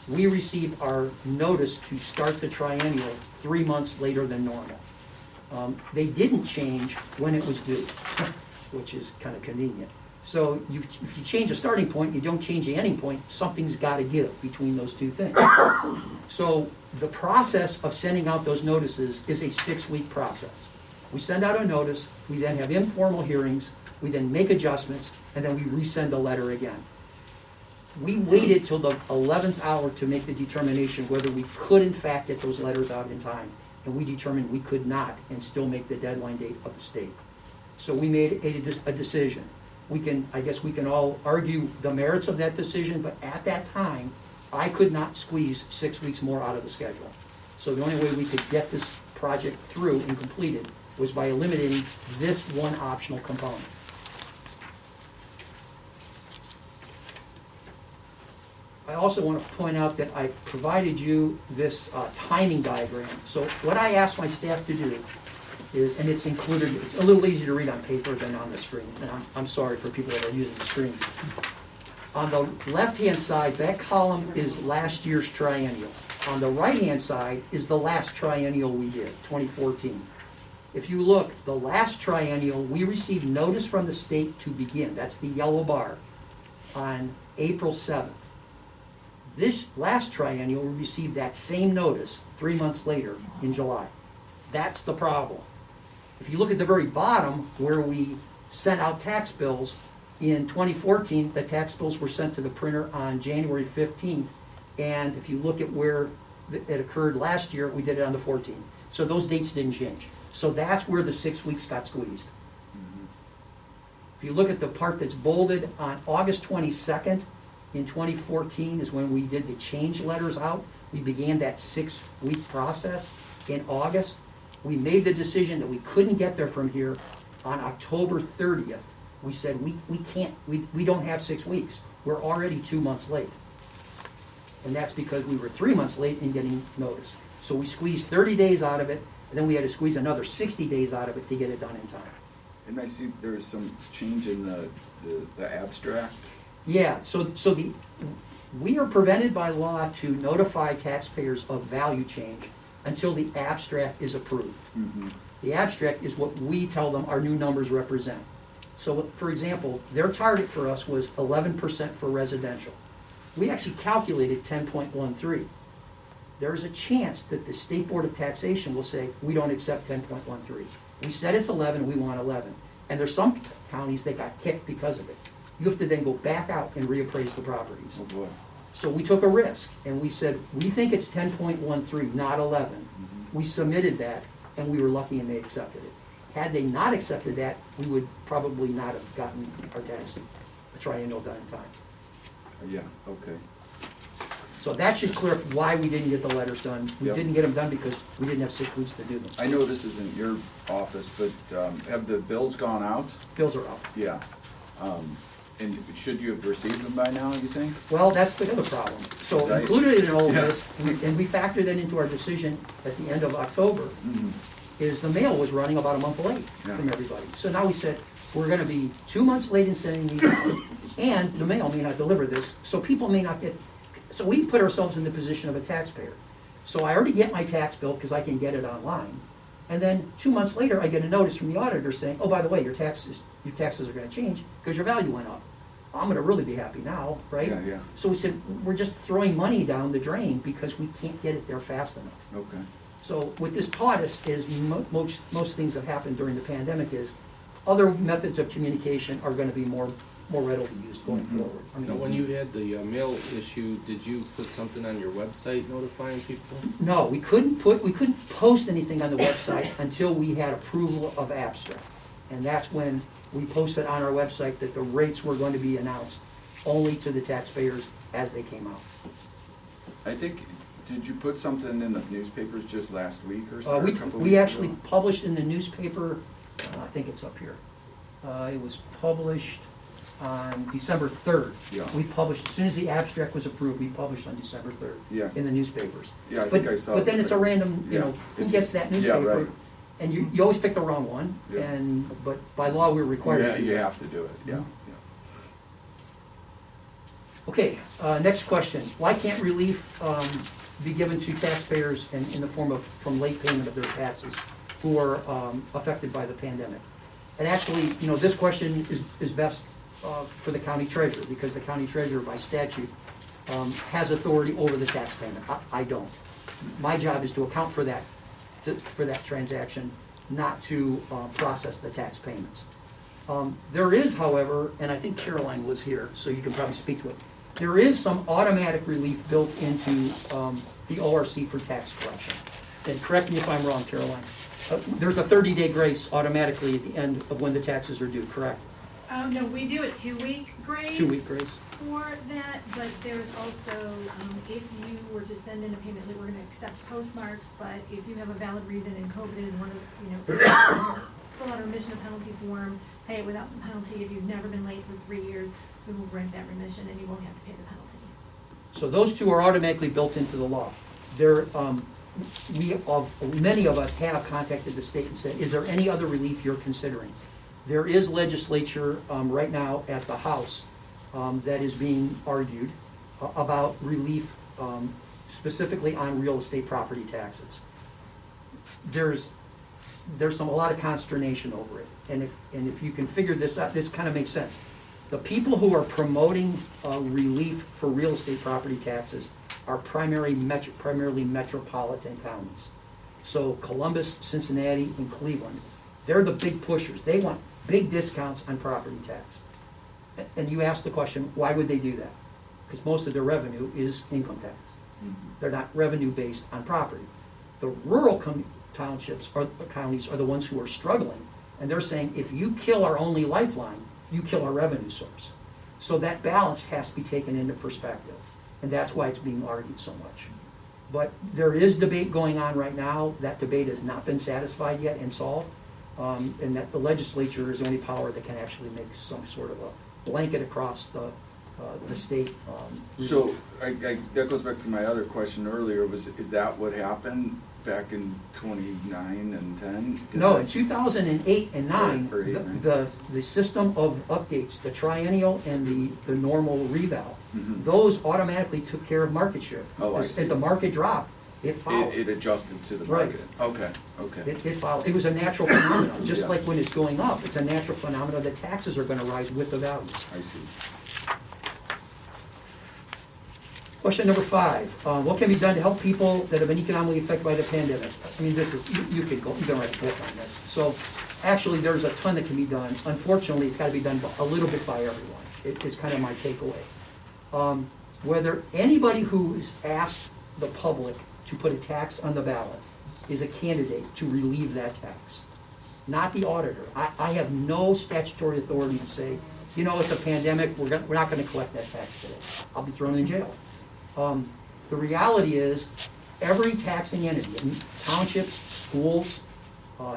we received our notice to start the triennial 3 months later than normal. They didn't change when it was due, which is kind of convenient. So if you change a starting point, you don't change the ending point, something's got to give between those two things. So the process of sending out those notices is a 6-week process. We send out a notice, we then have informal hearings, we then make adjustments, and then we resend the letter again. We waited till the 11th hour to make the determination whether we could in fact get those letters out in time, and we determined we could not and still make the deadline date of the state. So we made a decision. I guess we can all argue the merits of that decision, but at that time, I could not squeeze 6 weeks more out of the schedule. So the only way we could get this project through and completed was by eliminating this one optional component. I also want to point out that I provided you this timing diagram. So what I asked my staff to do is, and it's included, it's a little easier to read on paper than on the screen, and I'm sorry for people that are using the screen. On the left-hand side, that column is last year's triennial. On the right-hand side is the last triennial we did, 2014. If you look, the last triennial, we received notice from the state to begin, that's the yellow bar, on April 7th. This last triennial, we received that same notice 3 months later in July. That's the problem. If you look at the very bottom where we sent out tax bills, in 2014, the tax bills were sent to the printer on January 15th. And if you look at where it occurred last year, we did it on the 14th. So those dates didn't change. So that's where the 6 weeks got squeezed. If you look at the part that's bolded, on August 22nd in 2014 is when we did the change letters out. We began that 6-week process in August. We made the decision that we couldn't get there from here on October 30th. We said we don't have 6 weeks. We're already 2 months late. And that's because we were 3 months late in getting notice. So we squeezed 30 days out of it, and then we had to squeeze another 60 days out of it to get it done in time. And I see there's some change in the abstract. Yeah, so we are prevented by law to notify taxpayers of value change until the abstract is approved. Mm-hmm. The abstract is what we tell them our new numbers represent. So, for example, their target for us was 11% for residential. We actually calculated 10.13. There is a chance that the State Board of Taxation will say, we don't accept 10.13. We said it's 11, we want 11. And there's some counties that got kicked because of it. You have to then go back out and reappraise the properties. Oh, boy. So we took a risk, and we said, we think it's 10.13, not 11. Mm-hmm. We submitted that, and we were lucky and they accepted it. Had they not accepted that, we would probably not have gotten our tax triennial done in time. Yeah, okay. So that should clear up why we didn't get the letters done. We Yep. didn't get them done because we didn't have 6 weeks to do them. I know this isn't your office, but have the bills gone out? Bills are up. Yeah. And should you have received them by now, you think? Well, that's the other problem. So Right. included in all of Yeah. this, and we factored that into our decision at the end of October, Mm-hmm. is the mail was running about a month late Yeah. from everybody. So now we said, we're gonna be 2 months late in sending these out, and the mail may not deliver this, so people may not get, so we put ourselves in the position of a taxpayer. So I already get my tax bill, because I can get it online, and then 2 months later, I get a notice from the auditor saying, oh, by the way, your taxes are gonna change, because your value went up. I'm gonna really be happy now, right? Yeah, yeah. So we said, we're just throwing money down the drain, because we can't get it there fast enough. Okay. So what this taught us is most things that happened during the pandemic is other methods of communication are going to be more readily used going Mhm. forward. I mean, Now, when you had the mail issue, did you put something on your website notifying people? No, we couldn't post anything on the website until we had approval of abstract. And that's when we posted on our website that the rates were going to be announced only to the taxpayers as they came out. I think, did you put something in the newspapers just last week or so? or a couple We weeks actually ago? published in the newspaper, I think it's up here. It was published on December 3rd. Yeah. We published, as soon as the abstract was approved, we published on December 3rd. Yeah. In the newspapers. Yeah, I But- think I saw. But then it's a something. random, you Yeah. know, who If- gets that Yeah, newspaper? right. And you always pick the wrong one, Yeah. but by law, we're required Yeah, to do you that. have to do it, yeah, Okay, next question. Why can't relief be given to taxpayers in the form of, from late payment of their taxes who are affected by the pandemic? And actually, you know, this question is best for the county treasurer, because the county treasurer by statute has authority over the tax payment. I don't. My job is to account for that transaction, not to process the tax payments. There is, however, and I think Caroline was here, so you can probably speak to it, there is some automatic relief built into the ORC for tax collection. And correct me if I'm wrong, Caroline. There's a 30-day grace automatically at the end of when the taxes are due, correct? No, we do a 2-week grace. 2-week grace. For that, but there's also, if you were to send in a payment, we're gonna accept postmarks, but if you have a valid reason, and COVID is one of, fill out a remission of penalty form, pay it without penalty. If you've never been late for 3 years, we will grant that remission and you won't have to pay the penalty. So those two are automatically built into the law. There, many of us have contacted the state and said, is there any other relief you're considering? There is legislature right now at the House that is being argued about relief specifically on real estate property taxes. There's a lot of consternation over it, and if you can figure this out, this kind of makes sense. The people who are promoting relief for real estate property taxes are primarily metropolitan counties. So Columbus, Cincinnati, and Cleveland, they're the big pushers. They want big discounts on property tax. And you ask the question, why would they do that? Because most of their revenue is income tax. They're not revenue based on property. The rural townships or counties are the ones who are struggling, and they're saying, if you kill our only lifeline, you kill our revenue source. So that balance has to be taken into perspective, and that's why it's being argued so much. But there is debate going on right now. That debate has not been satisfied yet and solved, and that the legislature is the only power that can actually make some sort of a blanket across the state. So, that goes back to my other question earlier, is that what happened back in 29 and 10? No, in 2008 and 9, Or 8 and 9. the system of updates, the triennial and the normal reval, Mhm. those automatically took care of market share. Oh, I As see. the market dropped, it followed. It adjusted to the Right. market? Okay. It followed. It was a natural phenomenon, just Yeah. like when it's going up, it's a natural phenomenon that taxes are gonna rise with the value. I see. Question number 5, what can be done to help people that have been economically affected by the pandemic? I mean, this is, you can write a book on this. So, actually, there's a ton that can be done. Unfortunately, it's gotta be done a little bit by everyone. It is kind of my takeaway. Whether anybody who's asked the public to put a tax on the ballot is a candidate to relieve that tax, not the auditor. I have no statutory authority to say, you know, it's a pandemic, we're not gonna collect that tax today. I'll be thrown in jail. The reality is, every taxing entity, townships, schools,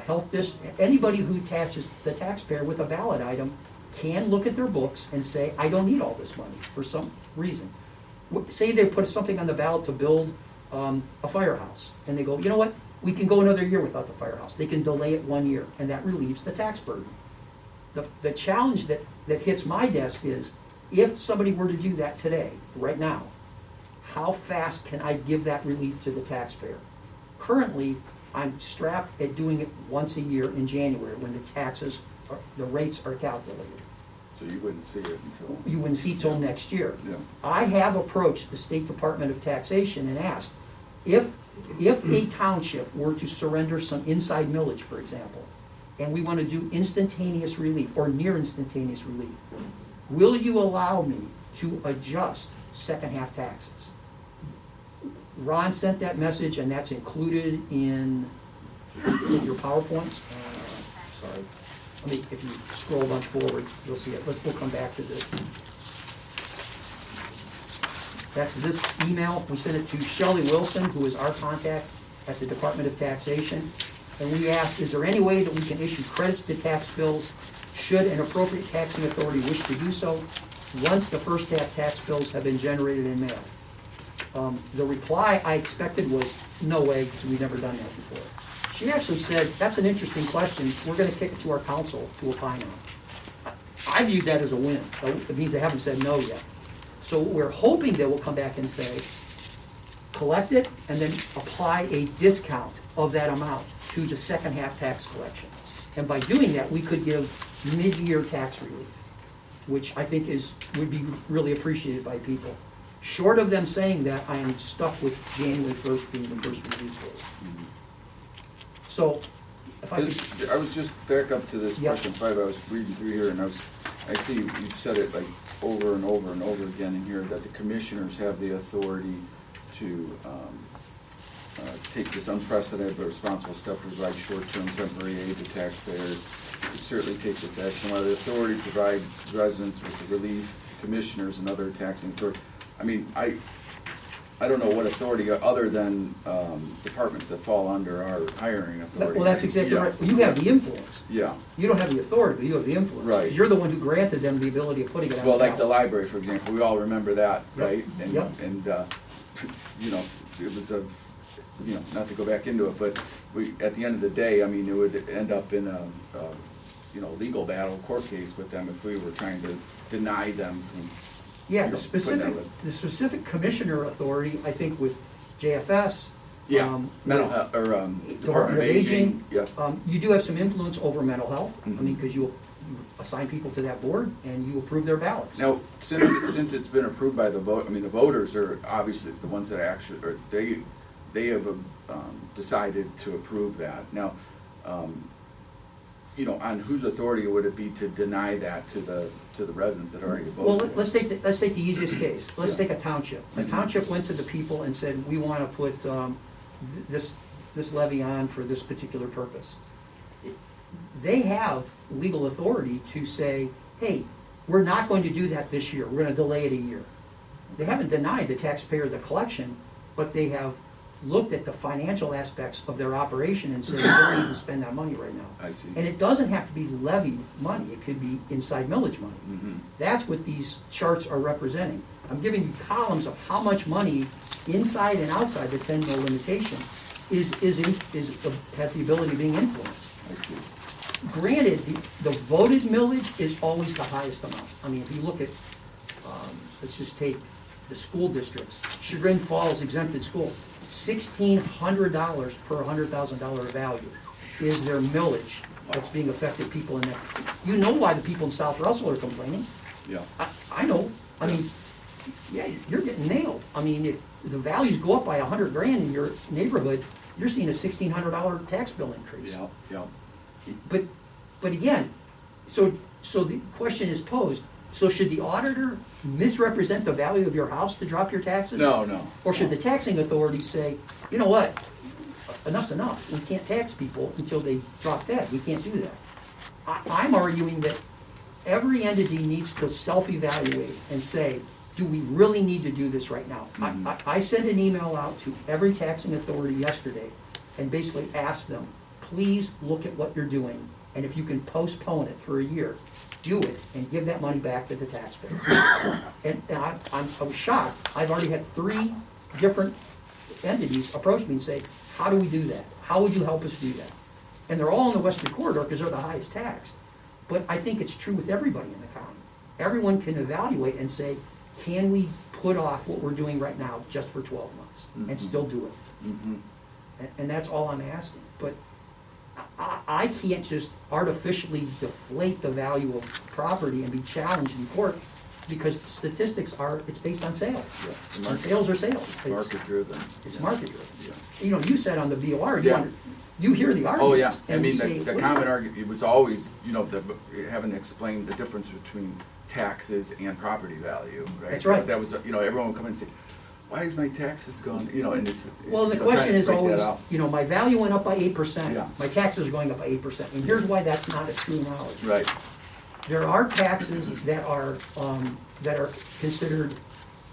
health district, anybody who taxes the taxpayer with a ballot item can look at their books and say, I don't need all this money for some reason. Say they put something on the ballot to build a firehouse, and they go, you know what, we can go another year without the firehouse. They can delay it 1 year, and that relieves the tax burden. The challenge that hits my desk is, if somebody were to do that today, right now, how fast can I give that relief to the taxpayer? Currently, I'm strapped at doing it once a year in January when the rates are calculated. So you wouldn't see it until? You wouldn't see till next year. Yeah. I have approached the State Department of Taxation and asked, if a township were to surrender some inside millage, for example, and we want to do instantaneous relief or near instantaneous relief, will you allow me to adjust second half taxes? Ron sent that message, and that's included in your PowerPoints. Sorry. Let me, if you scroll a bunch forward, you'll see it. We'll come back to this. That's this email. We sent it to Shelley Wilson, who is our contact at the Department of Taxation. And we asked, is there any way that we can issue credits to tax bills should an appropriate taxing authority wish to do so, once the first half tax bills have been generated and mailed? The reply I expected was, no way, because we've never done that before. She actually said, that's an interesting question. We're going to kick it to our council to opine on. I viewed that as a win. It means they haven't said no yet. So we're hoping they will come back and say, collect it and then apply a discount of that amount to the second half tax collection. And by doing that, we could give mid-year tax relief, which I think would be really appreciated by people. Short of them saying that, I am stuck with January 1st being the first relief date. So, if I could... I was just back up to this Yeah. question 5, I was reading through here, and I see you've said it like over and over and over again in here, that the commissioners have the authority to take this unprecedented but responsible step to provide short-term temporary aid to taxpayers. We certainly take this action while the authority to provide residents with the relief, commissioners and other taxing authorities. I mean, I don't know what authority other than departments that fall under our hiring authority. Well, that's exactly Yeah. right. Well, you have the influence. Yeah. You don't have the authority, but you have the influence. Right. 'Cause you're the one who granted them the ability of putting it on Well, like ballot. the library, for example, we all remember that, Yep. right? And, Yep. and, you know, it was a, you know, not to go back into it, but at the end of the day, I mean, it would end up in a you know, legal battle, court case with them if we were trying to deny them from. Yeah, you know, putting that the specific commissioner authority, I think with JFS. Yeah, mental health, or, Department of Aging, yeah. You do have some influence over mental health. I mean, Mhm. because you assign people to that board and you approve their ballots. Now, since it's been approved by the vote, I mean, the voters are obviously the ones that actually, or they have decided to approve that. Now, you know, on whose authority would it be to deny that to the residents that already voted? Well, let's take the easiest case. Let's Yeah. take a township. A Mhm. township went to the people and said, we want to put this levy on for this particular purpose. They have legal authority to say, hey, we're not going to do that this year. We're going to delay it a year. They haven't denied the taxpayer the collection, but they have looked at the financial aspects of their operation and said, we don't need to spend that money right now. I see. And it doesn't have to be levied money. It could be inside millage money. Mhm. That's what these charts are representing. I'm giving you columns of how much money inside and outside the 10 mil limitation has the ability of being influenced. I see. Granted, the voted millage is always the highest amount. I mean, if you look at, let's just take the school districts. Chagrin Falls exempted school, $1,600 per $100,000 value is their millage that's being affected people in that. You know why the people in South Russell are complaining. Yeah. I know. I mean, yeah, you're getting nailed. I mean, if the values go up by $100,000 in your neighborhood, you're seeing a $1,600 tax bill increase. Yeah, yeah. But again, so the question is posed, so should the auditor misrepresent the value of your house to drop your taxes? No. Or should the taxing authority say, you know what, enough's enough, we can't tax people until they drop that, we can't do that. I'm arguing that every entity needs to self-evaluate and say, do we really need to do this right now? I sent an email out to every taxing authority yesterday and basically asked them, please look at what you're doing, and if you can postpone it for a year, do it and give that money back to the taxpayer. And I was shocked. I've already had 3 different entities approach me and say, how do we do that? How would you help us do that? And they're all in the Western Corridor because they're the highest taxed. But I think it's true with everybody in the county. Everyone can evaluate and say, can we put off what we're doing right now just for 12 months and still do it? Mm-hmm. And that's all I'm asking. But I can't just artificially deflate the value of property and be challenged in court because statistics are, it's based on sales. Yeah. And sales are sales. Market driven. It's market driven. Yeah. You know, you said on the VOR, Yeah. you hear the Oh, yeah. arguments. I and we mean, say, the "Wait, common argument was always, you know, having to explain the difference between taxes and property value, right? That's right. That was, you know, everyone would come in and say, why is my taxes going, you know, and it's. Well, the you know, trying question to is break that always, out. you know, my value went up by 8%, Yeah. my taxes are going up by 8%, and here's why that's not a true knowledge. Right, There are taxes that are considered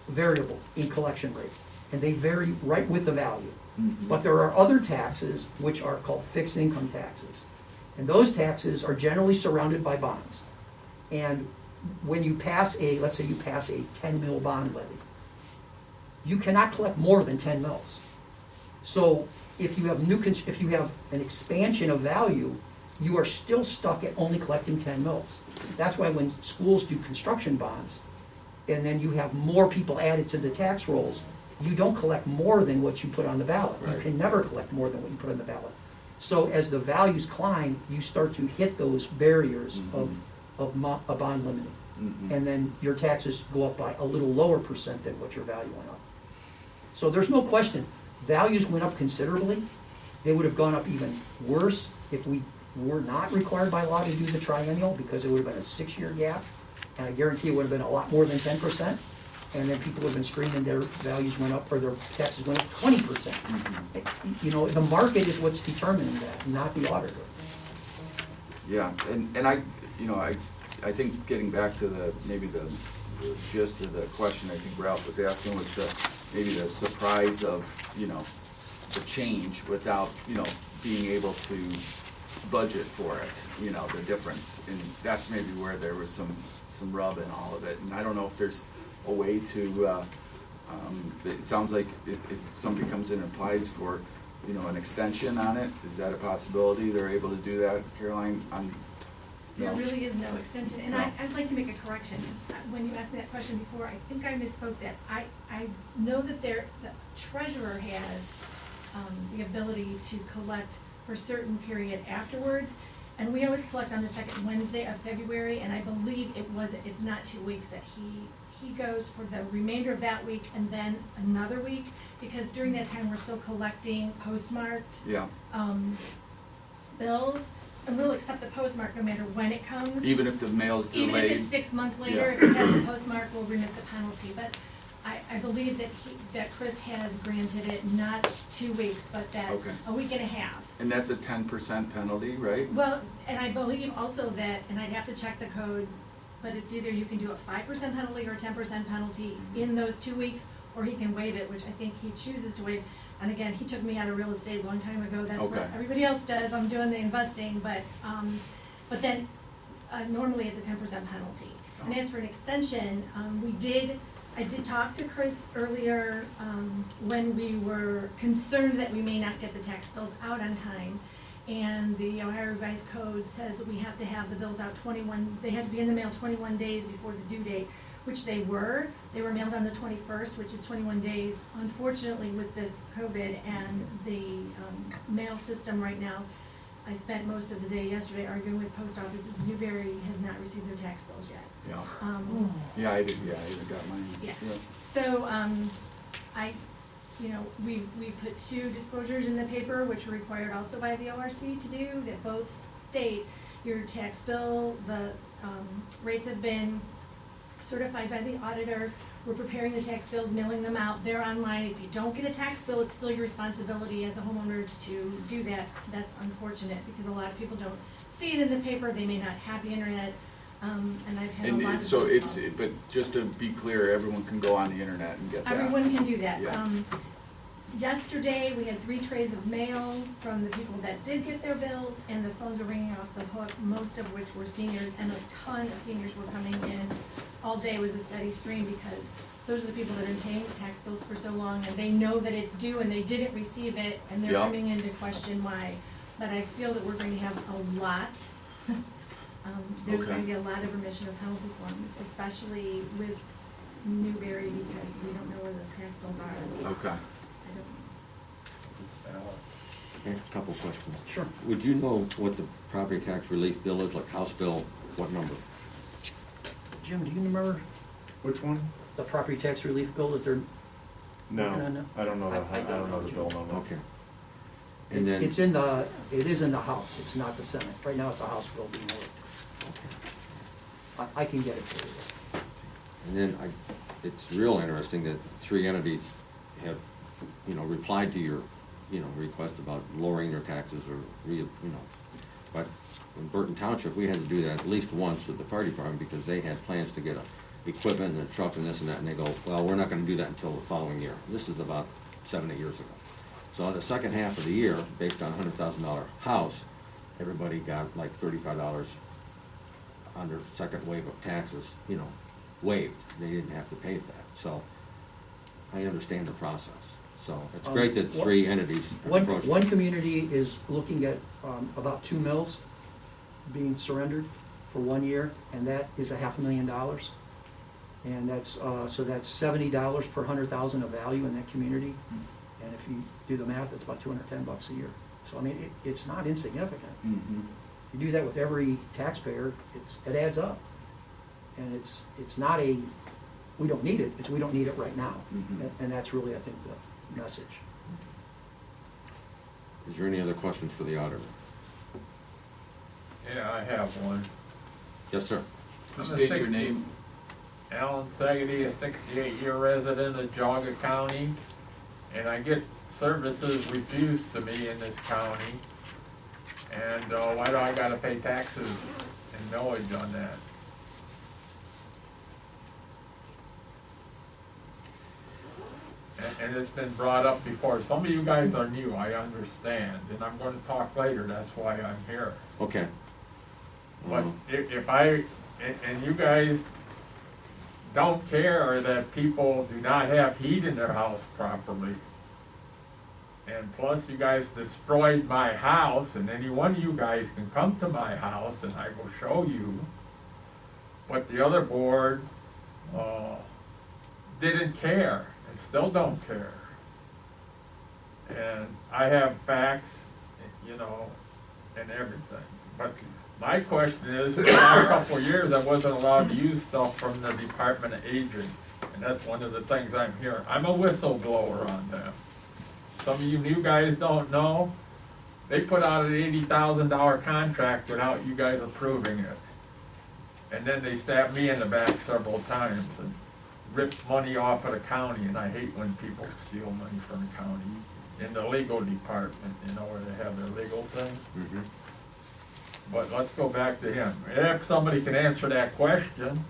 variable in collection rate, and they vary right with the value. Mhm. But there are other taxes which are called fixed income taxes. And those taxes are generally surrounded by bonds. And when you pass let's say you pass a 10 mil bond levy, you cannot collect more than 10 mils. So if you have if you have an expansion of value, you are still stuck at only collecting 10 mils. That's why when schools do construction bonds, and then you have more people added to the tax rolls, you don't collect more than what you put on the ballot. You can never collect more than what you put on the ballot. So as the values climb, you start to hit those barriers of a bond limiting. Mhm. And then your taxes go up by a little lower percent than what your value went up. So there's no question, values went up considerably. They would have gone up even worse if we were not required by law to do the triennial, because it would have been a 6-year gap. And I guarantee it would have been a lot more than 10%. And then people would have been screaming their values went up, or their taxes went up 20%. You know, the market is what's determining that, not the auditor. yeah, and I, you know, I think getting back to maybe the gist of the question I think Ralph was asking was maybe the surprise of, you know, the change without, you know, being able to budget for it, you know, the difference. And that's maybe where there was some rub in all of it. And I don't know if there's a way to, it sounds like if somebody comes in and applies for, you know, an extension on it, is that a possibility? They're able to do that, Caroline, on? There No? really is no extension, and No. I'd like to make a correction. When you asked me that question before, I think I misspoke that. I know that the treasurer has the ability to collect for a certain period afterwards, and we always collect on the second Wednesday of February, and I believe it's not 2 weeks, that he goes for the remainder of that week and then another week, because during that time, we're still collecting postmarked Yeah, bills, and we'll accept the postmark no matter when it comes. even if the mail's delayed? Even if it's 6 months later, Yeah. if it has a postmark, we'll remit the penalty. But I believe that Chris has granted it not 2 weeks, but that Okay. a week and a half. And that's a 10% penalty, right? Well, and I believe also that, and I'd have to check the code, but it's either you can do a 5% penalty or a 10% penalty in those 2 weeks, or he can waive it, which I think he chooses to waive. And again, he took me out of real estate a long time ago, that's what Okay. everybody else does, I'm doing the investing, but then, normally it's a 10% penalty. And as for an extension, I did talk to Chris earlier, when we were concerned that we may not get the tax bills out on time. And the Ohio Revised Code says that we have to have the bills out they had to be in the mail 21 days before the due date, which they were. They were mailed on the 21st, which is 21 days. Unfortunately, with this COVID and the mail system right now, I spent most of the day yesterday arguing with post offices. Newberry has not received their tax bills yet. Yeah. Yeah, I even got mine. Yeah. So, we put 2 disclosures in the paper, which were required also by the ORC to do, that both state your tax bill, the rates have been certified by the auditor. We're preparing the tax bills, mailing them out. They're online. If you don't get a tax bill, it's still your responsibility as a homeowner to do that. That's unfortunate because a lot of people don't see it in the paper. They may not have the internet. And I've had a lot of. So but just to be clear, everyone can go on the internet and get that. Everyone can do that. Yeah. Yesterday, we had 3 trays of mail from the people that did get their bills, and the phones were ringing off the hook, most of which were seniors, and a ton of seniors were coming in. All day was a steady stream, because those are the people that have been paying tax bills for so long, and they know that it's due, and they didn't receive it, and they're Yeah. coming in to question why. But I feel that we're going to have a lot, there's Okay. going to be a lot of remission of penalty forms, especially with Newberry, because we don't know where those tax bills are. Okay. Okay, a couple questions. Sure. Would you know what the property tax relief bill is, like House Bill, what number? Jim, do you remember Which one? the property tax relief bill that they're No, working on now? I don't know I don't know the bill number. Okay. And then, It is in the House, it's not the Senate. Right now, it's a House bill being worked. I can get it for you. and then it's real interesting that 3 entities have, replied to your, request about lowering their taxes or but in Burton Township, we had to do that at least once with the fire department because they had plans to get equipment and a truck and this and that, and they go, well, we're not gonna do that until the following year. This is about 7, 8 years ago. So the second half of the year, based on a $100,000 house, everybody got like $35 under second wave of taxes, waived. They didn't have to pay that. So I understand the process. So it's great that 3 entities are approaching. One community is looking at about 2 mills being surrendered for 1 year, and that is $500,000. And that's, so that's $70 per 100,000 of value in that community. And if you do the math, it's about $210 a year. So I mean, it's not insignificant. Mm-hmm. You do that with every taxpayer, it adds up. And it's not we don't need it, it's we don't need it right now. Mhm. And that's really, I think, the message. Is there any other questions for the auditor? Yeah, I have one. Yes, sir. Please state your name. Alan Sagady, a 68-year resident of Geauga County, and I get services refused to me in this county. And why do I gotta pay taxes and millage on that? And it's been brought up before. Some of you guys are new, I understand, and I'm gonna talk later, that's why I'm here. Okay. But if and you guys don't care that people do not have heat in their house properly, and plus you guys destroyed my house, and any one of you guys can come to my house and I will show you, but the other board didn't care and still don't care. And I have facts, and everything. But my question is, for the last couple of years, I wasn't allowed to use stuff from the Department of Aging. And that's one of the things I'm hearing. I'm a whistleblower on them. Some of you new guys don't know, they put out an $80,000 contract without you guys approving it. And then they stabbed me in the back several times and ripped money off of the county, and I hate when people steal money from the county. In the legal department, where they have their legal thing. Mm-hmm. But let's go back to him. If somebody can answer that question,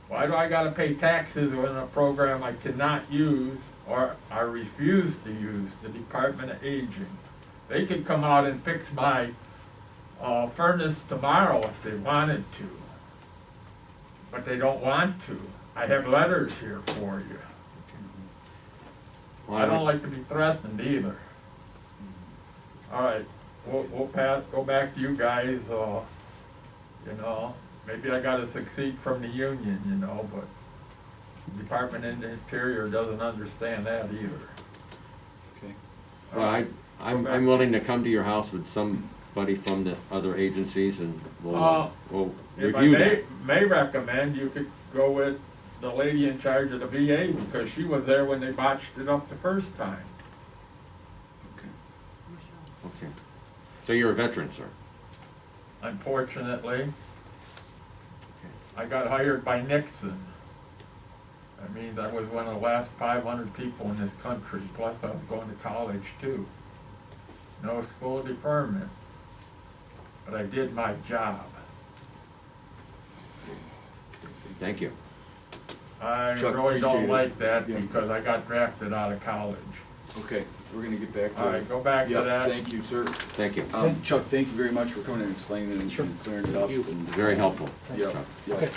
why do I gotta pay taxes when a program I cannot use or I refuse to use, the Department of Aging? They could come out and fix my furnace tomorrow if they wanted to, but they don't want to. I have letters here for you. Well, I don't like to be threatened either. All right, we'll go back to you guys, maybe I gotta succeed from the union, but the Department of the Interior doesn't understand that either. Okay. Well, I'm willing to come to your house with somebody from the other agencies and we'll If I review that. may recommend, you could go with the lady in charge of the VA, because she was there when they botched it up the first time. Okay. So you're a veteran, sir? Unfortunately, I got hired by Nixon. That means I was one of the last 500 people in this country, plus I was going to college too. No school deferment, but I did my job. Thank you. I Chuck, really don't appreciate it. like that Yeah. because I got drafted out of college. Okay, we're gonna get back to it. All right, go back to Yep, that. Thank you, sir. Thank you. Chuck, thank you very much for coming and explaining and clearing it up. and- Very helpful. Yep, Chuck. yep.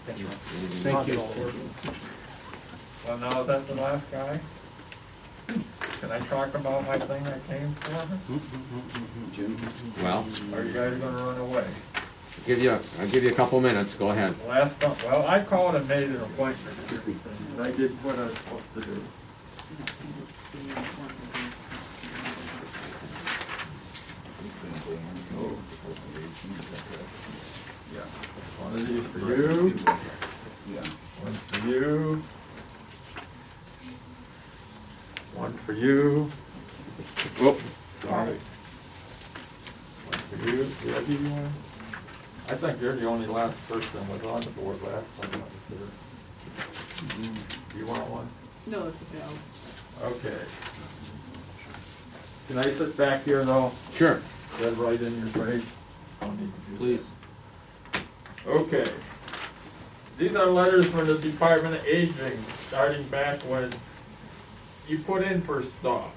Thank you. Well, now is that the last guy? Can I talk about my thing I came for? Jim? Well, Or are you guys gonna run away? I'll give you a couple minutes. Go ahead. Last time, well, I called and made an appointment and everything, and I did what I was supposed to do. Yeah. One of these for you, Yeah. one for you, one for you. Whoop, sorry. One for you, did I give you one? I think you're the only last person that was on the board last time I was here. You want one? No, it's okay, Okay. Can I sit back here though? Sure. Dead right in your face? Please. Okay. These are letters from the Department of Aging, starting back when you put in for stuff.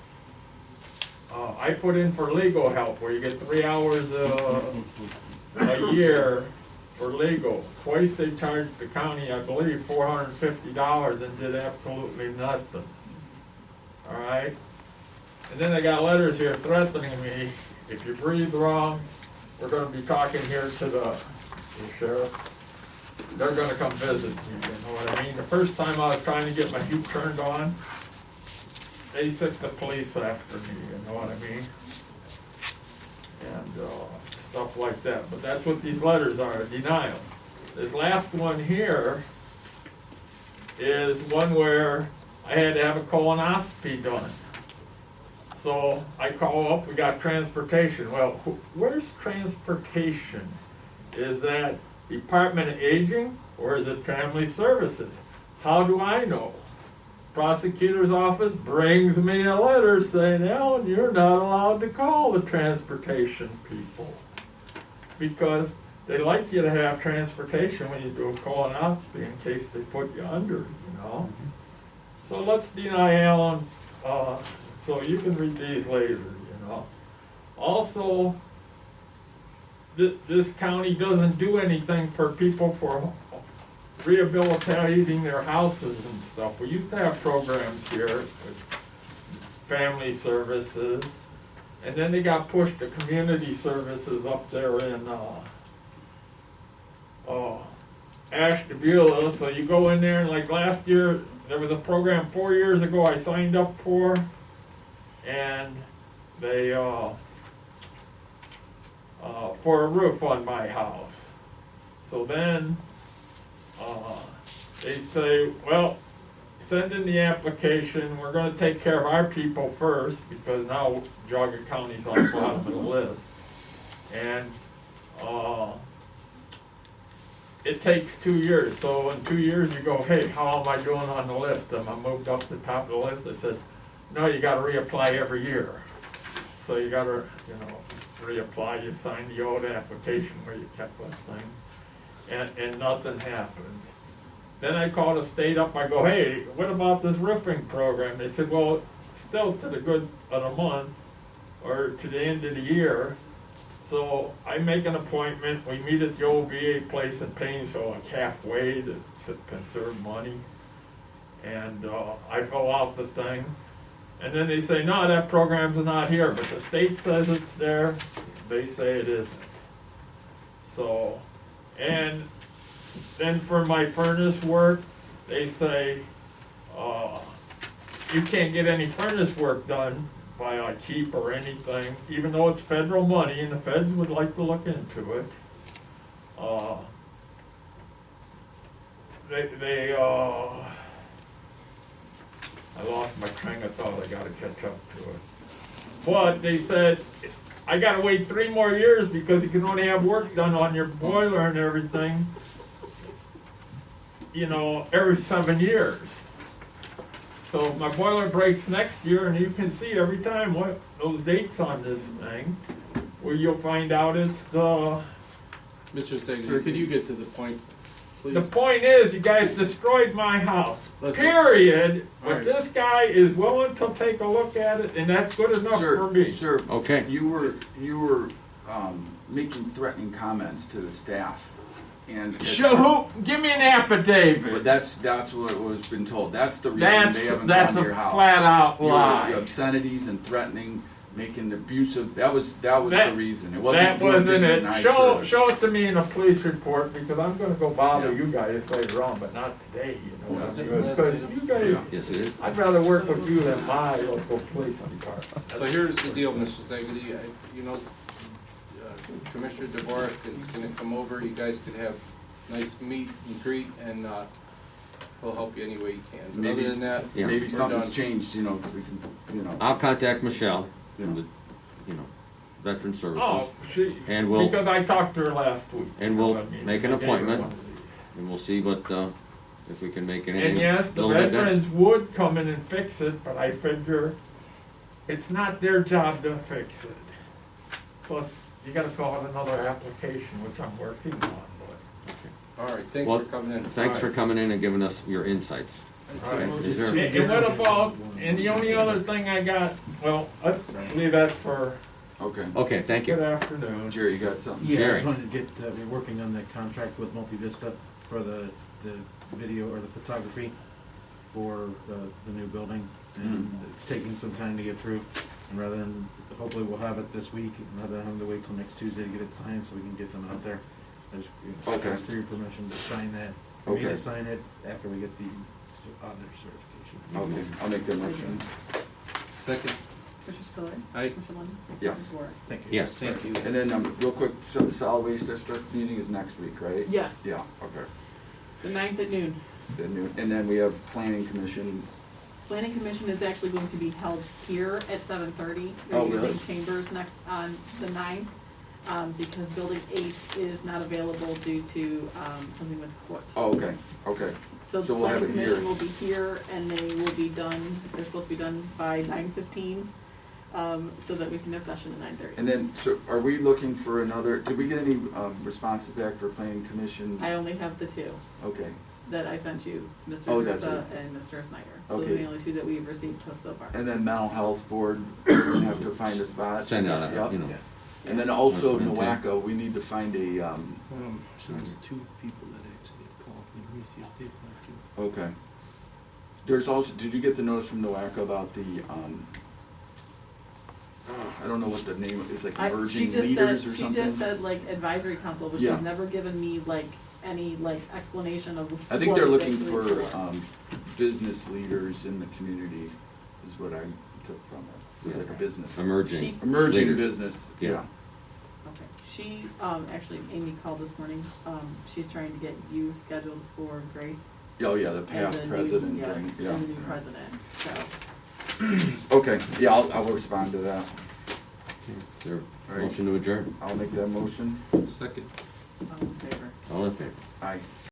I put in for legal help, where you get 3 hours a year for legal. Twice they charged the county, I believe, $450 and did absolutely nothing. All right? And then I got letters here threatening me, if you breathe wrong, we're gonna be talking here to the sheriff. They're gonna come visit me, you know what I mean? The first time I was trying to get my heat turned on, they sent the police after me, you know what I mean? And, stuff like that, but that's what these letters are, denial. This last one here is one where I had to have a colonoscopy done. So I call up, we got transportation. Well, where's transportation? Is that Department of Aging or is it Family Services? How do I know? Prosecutor's office brings me a letter saying, Alan, you're not allowed to call the transportation people, because they like you to have transportation when you do a colonoscopy in case they put you under, you know? So let's deny Alan, so you can read these later, you know? Also, this county doesn't do anything for people for rehabilitating their houses and stuff. We used to have programs here with Family Services, and then they got pushed to Community Services up there in Ashtabula. So you go in there, and like last year, there was a program 4 years ago I signed up for, and they for a roof on my house. So then they say, well, send in the application, we're gonna take care of our people first, because now Geauga County's on the bottom of the list. And it takes 2 years, so in 2 years you go, hey, how am I doing on the list? Am I moved up to the top of the list? They said, no, you gotta reapply every year. So you gotta, you know, reapply, you sign the old application where you kept that thing, and nothing happens. Then I call the state up, I go, hey, what about this roofing program? They said, well, still to the good of the month, or to the end of the year. So I make an appointment, we meet at the old VA place in Painesville, like halfway to conserve money. And I fill out the thing. And then they say, no, that program's not here, but the state says it's there, they say it isn't. So, and then for my furnace work, they say, you can't get any furnace work done by a keep or anything, even though it's federal money and the feds would like to look into it. I lost my train of thought, I gotta catch up to it. But they said, I gotta wait 3 more years because you can only have work done on your boiler and everything, you know, every 7 years. So if my boiler breaks next year, and you can see every time what those dates on this thing, where you'll find out it's the... Mr. Segedy, could you get to the point, please? The point is, you guys destroyed my house, Listen. period, but Alright. this guy is willing to take a look at it, and that's good enough for me. Sir, Okay. you were making threatening comments to the staff, and Give me an affidavit. but that's what was been told. That's the reason they haven't That's gone to a your house. flat out Your lie. obscenities and threatening, making abusive. That was the reason. It That wasn't. wasn't it. denied Show service. it to me in a police report, because I'm gonna go bother you guys later on, but not today, you know. Was it Because last item? you guys, Yeah. Yes, it is. I'd rather work with you than my local police department. So here's the deal, Mr. Segedy, you know, Commissioner Dvorak is gonna come over, you guys could have nice meet and greet, and he'll help you any way he can. But Maybe other than that, Yeah. Maybe we're something's done. changed. You know, we can. You know. I'll contact Michelle from the, Veteran Services, Oh, And we'll- because I talked to her last week. and we'll I mean, make an I gave her appointment. one of these. and we'll see what, if we can make anything And a yes, the little bit better. veterans would come in and fix it, but I figure it's not their job to fix it. Plus, you gotta fill out another application, which I'm working on, but. All right, thanks Well, for coming in. Thanks for coming in and giving us your insights. All right. Is there- And what about, and the only other thing I got, well, let's leave that for Okay. Okay, thank good you. afternoon. Jerry, you got something? Yeah, I Jerry. just wanted to get, we're working on the contract with Multivista for the video or the photography for the new building. And it's taking some time to get through, and rather than, hopefully we'll have it this week, rather than having to wait till next Tuesday to get it signed, so we can get them out there. I just Okay. ask for your permission to sign that, for me Okay. to sign it after we get the auditor certification. Okay, I'll make the motion. Second, Commissioner Spiller? Aye. Commissioner Lundey? Yes. Commissioner DeWort? Thank you. Yes. thank you. And then, real quick, so the solid waste district meeting is next week, right? Yes. Yeah, okay. The 9th at noon. And then we have planning commission. Planning Commission is actually going to be held here at 7:30. They're Oh, really? using chambers next, on the 9th, because Building 8 is not available due to, something with court. Oh, okay, okay. So the So we'll have planning it here. commission will be here, and they will be done, they're supposed to be done by 9:15, so that we can have session at 9:30. And then, so are we looking for another, did we get any, responses back for planning commission? I only have the two Okay, that I sent you, Mr. Oh, that's Drissa right. and Mr. Snyder. Those are Okay. the only two that we've received so far. and then mental health board, we're gonna have to find a spot. Send out, Yep. you know. And then also Okay. NOACA, we need to find a, There's two people that actually had called, let me see if they applied to. okay. There's also, did you get the notice from NOACA about the, I don't know what the name is, like emerging leaders or something? She just said like advisory council, but Yeah. she's never given me like any like explanation of I think what they're it's looking actually for, business leaders in the community, is what I took from it, like a business. Emerging. Emerging leaders. business, Yeah. yeah. Okay, she, actually, Amy called this morning, she's trying to get you scheduled for Grace. Oh, yeah, the and past the new- president yes, thing, yeah. and the new president, so. Okay, yeah, I'll respond to that. Is there a Right. motion to adjourn? I'll make that motion. Second. All in favor? All in favor? Aye.